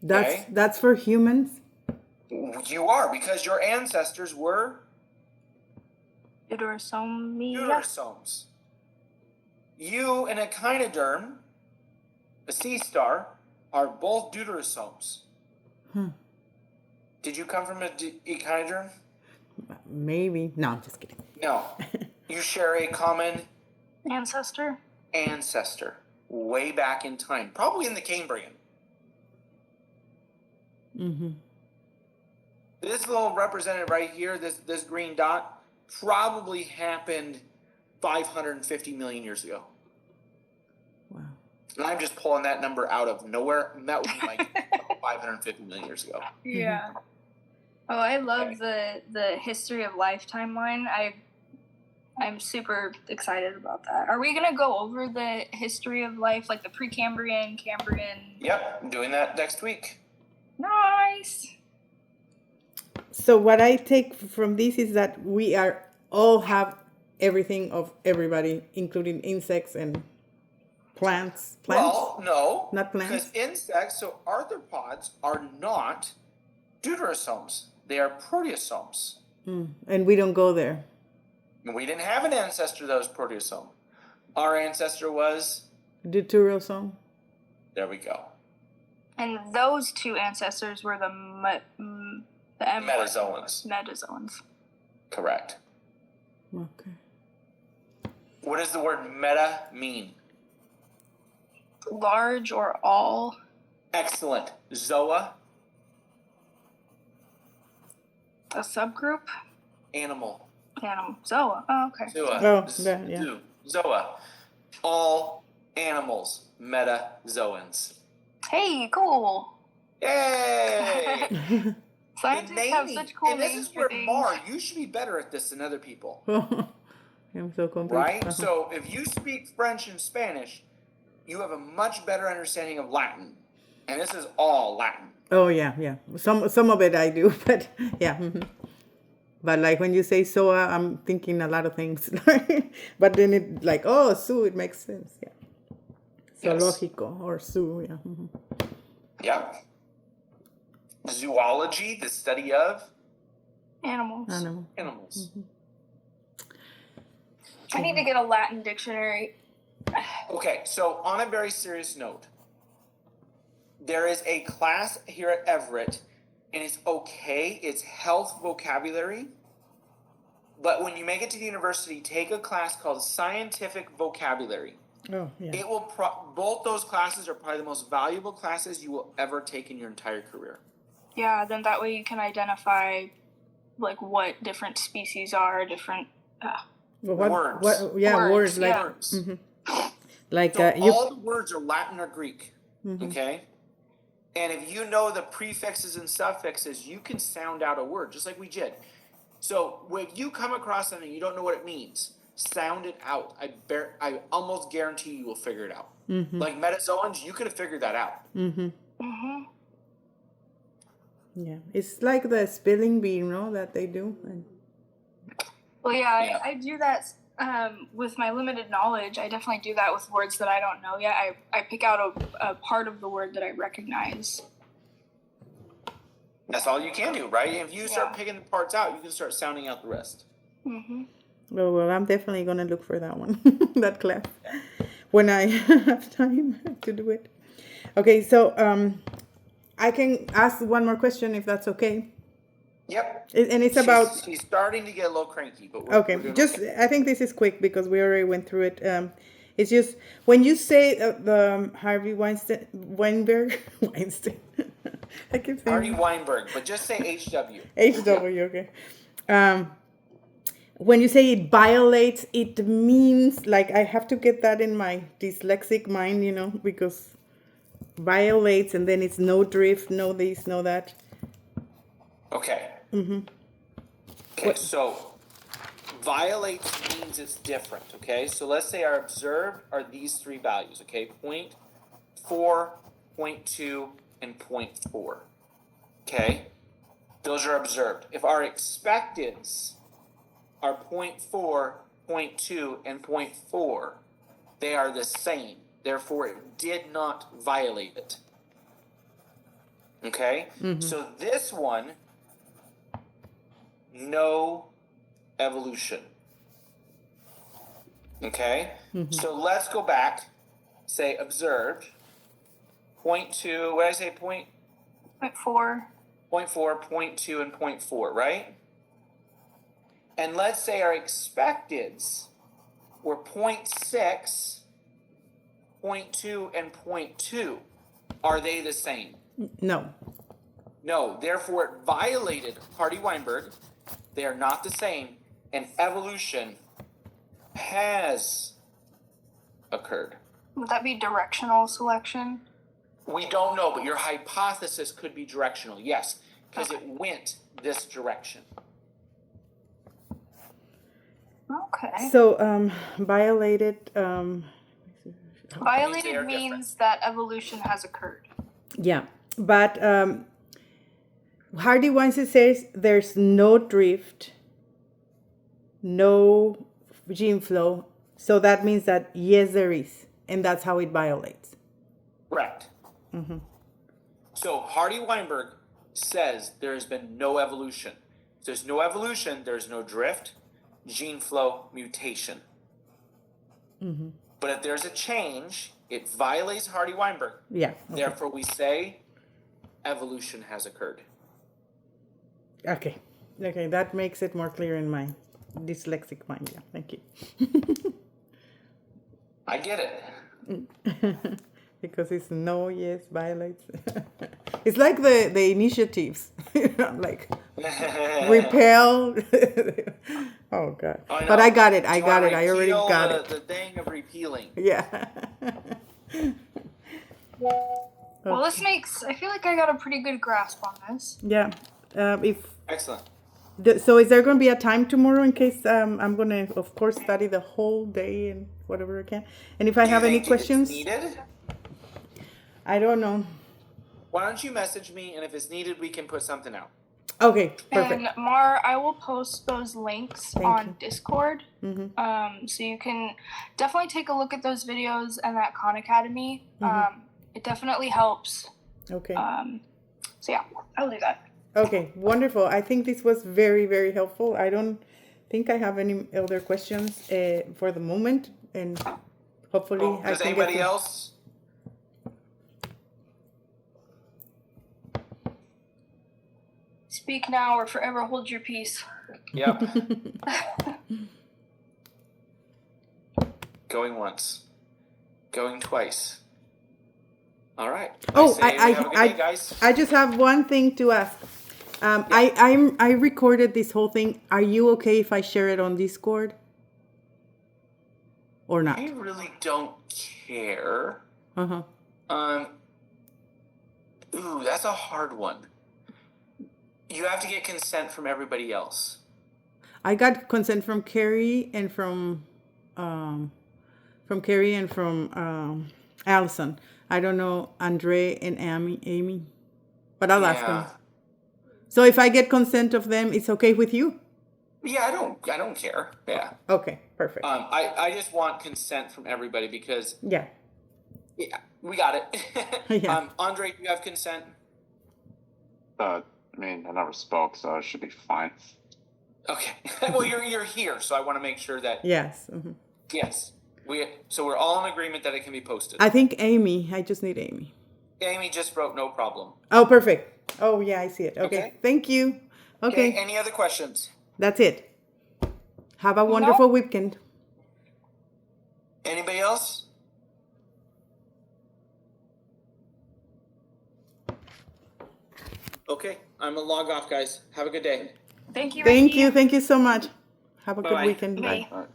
Okay.
That's for humans.
You are, because your ancestors were
Deuterosomia.
deuterosomes. You and echinoderm, a sea star, are both deuterosomes. Did you come from a echinoderm?
Maybe. No, I'm just kidding.
No. You share a common
Ancestor.
ancestor way back in time, probably in the Cambrian. This little representative right here, this green dot, probably happened 550 million years ago.
Wow.
And I'm just pulling that number out of nowhere. And that would be like 550 million years ago.
Yeah. Oh, I love the history of life timeline. I'm super excited about that. Are we gonna go over the history of life, like the Precambrian, Cambrian?
Yep, I'm doing that next week.
Nice.
So what I take from this is that we are all have everything of everybody, including insects and plants.
Well, no.
Not plants?
Because insects, so arthropods, are not deuterosomes. They are proteosomes.
And we don't go there.
We didn't have an ancestor that was proteasome. Our ancestor was,
Deuterosome.
there we go,
And those two ancestors were the
metazoans.
metazoans.
Correct.
Okay.
What does the word meta mean?
Large or all.
Excellent. Zoa,
A subgroup.
animal.
Animal. Zoa. Oh, okay.
Zoa.
Oh, yeah.
Zoo. Zoa. All animals, metazoans.
Hey, cool.
Yay!
Scientists have such cool
and this
names
is
for
where
things.
Mar, you should be better at this than other people,
I'm so complete.
right? So if you speak French and Spanish, you have a much better understanding of Latin, and this is all Latin.
Oh yeah. Some of it I do, but yeah. But like when you say SOA, I'm thinking a lot of things. But then it like, oh, zoo, it makes sense. Yeah.
Yes.
Zoológico or zoo, yeah.
Yeah. Zoology, the study of
Animals.
Animal.
animals.
I need to get a Latin dictionary.
Okay, so on a very serious note, there is a class here at Everett, and it's okay, it's health vocabulary. But when you make it to the university, take a class called scientific vocabulary.
Oh yeah.
It will both those classes are probably the most valuable classes you will ever take in your entire career.
Yeah, then that way you can identify like what different species are, different
Well,
Words.
What, yeah,
Words,
words like
yeah.
Words.
like
So
you.
all the words are Latin or Greek. Okay? And if you know the prefixes and suffixes, you can sound out a word, just like we did. So when you come across something you don't know what it means, sound it out. I almost guarantee you will figure it out. Like metazoans, you could have figured that out.
Yeah, it's like the spelling bee, you know, that they do. And
Well, yeah,
Yeah.
I do that with my limited knowledge. I definitely do that with words that I don't know yet. I pick out a part of the word that I recognize.
That's all you can do, right? If you start
Yeah.
picking the parts out, you can start sounding out the rest.
oh, well, I'm definitely gonna look for that one, that class, when I have time to do it. Okay, so I can ask one more question if that's okay.
Yep.
And it's about
She's starting to get a little cranky, but
okay.
we're doing
Just
okay.
I think this is quick because we already went through it. It's just when you say the Harvey Weinberg. I keep saying
Hardy Weinberg, but just say HW.
HW. Okay. When you say it violates, it means like I have to get that in my dyslexic mind, you know, because violates and then it's no drift, no this, no that.
Okay. Okay, so violates means it's different, okay? So let's say our observed are these three values, okay? 0.4, 0.2, and 0.4. Okay? Those are observed. If our expecteds are 0.4, 0.2, and 0.4, they are the same. Therefore, it did not violate it. Okay? So this one, no evolution. Okay? So let's go back. Say observed. 0.2, what did I say? 0.4,
0.4.
0.2, and 0.4, right? And let's say our expecteds were 0.6, 0.2, and 0.2. Are they the same?
No.
No, therefore it violated Hardy-Weinberg. They are not the same, and evolution has occurred.
Would that be directional selection?
We don't know, but your hypothesis could be directional, yes, because it went this direction.
Okay.
So violated.
Violated
They are
means that evolution has occurred.
Yeah, but Hardy Weinstein says there's no drift, no gene flow. So that means that yes, there is, and that's how it violates.
Correct. So Hardy-Weinberg says there has been no evolution. If there's no evolution, there's no drift, gene flow, mutation. But if there's a change, it violates Hardy-Weinberg.
Yeah. Okay.
Therefore, we say evolution has occurred.
Okay. Okay, that makes it more clear in my dyslexic mind. Yeah, thank you.
I get it.
Because it's no, yes, violates. It's like the initiatives, like repel. Oh God!
I
But
know.
I got it. I
You
got
wanna
it. I already
repeal
got it.
The thing of repealing.
Yeah.
Well, this makes. I feel like I got a pretty good grasp on this.
Yeah. If
Excellent.
so, is there going to be a time tomorrow in case I'm going to, of course, study the whole day and whatever I can. And if I
Do you
have any
think it's
questions,
needed?
I don't know.
Why don't you message me, and if it's needed, we can put something out.
Okay, perfect.
And Mar, I will post those links
Thank
on
you.
Discord. So you can definitely take a look at those videos and that Khan Academy. It definitely helps.
Okay.
So yeah, I'll do that.
Okay, wonderful. I think this was very, very helpful. I don't think I have any other questions for the moment, and hopefully I
Does
can
anybody
get to-
else?
Speak now or forever hold your peace.
Yep. Going once. Going twice. All right.
Oh,
say we have a good day, guys.
I just have one thing to ask. I recorded this whole thing. Are you okay if I share it on Discord? Or not?
I really don't care.
Uh-huh.
Ooh, that's a hard one. You have to get consent from everybody else.
I got consent from Carrie and from Carrie and from Allison. I don't know Andre and Amy, but I'll ask them. So if I get consent of them, it's okay with you?
Yeah, I don't care. Yeah.
Okay, perfect.
I just want consent from everybody because
Yeah.
yeah, we got it.
Yeah.
Andre, do you have consent?
I mean, I never spoke, so it should be fine.
Okay. Well, you're here, so I want to make sure that
Yes. Mhm.
yes, so we're all in agreement that it can be posted.
I think Amy. I just need Amy.
Amy just wrote no problem.
Oh, perfect. Oh, yeah, I see it. Okay.
Okay.
Thank you. Okay.
Any other questions?
That's it. Have a wonderful weekend.
Anybody else? Okay, I'm gonna log off, guys. Have a good day.
Thank you.
Thank
Ricky.
you. Thank you so much. Have a good
Bye-bye.
weekend. Bye.
Bye.
All right.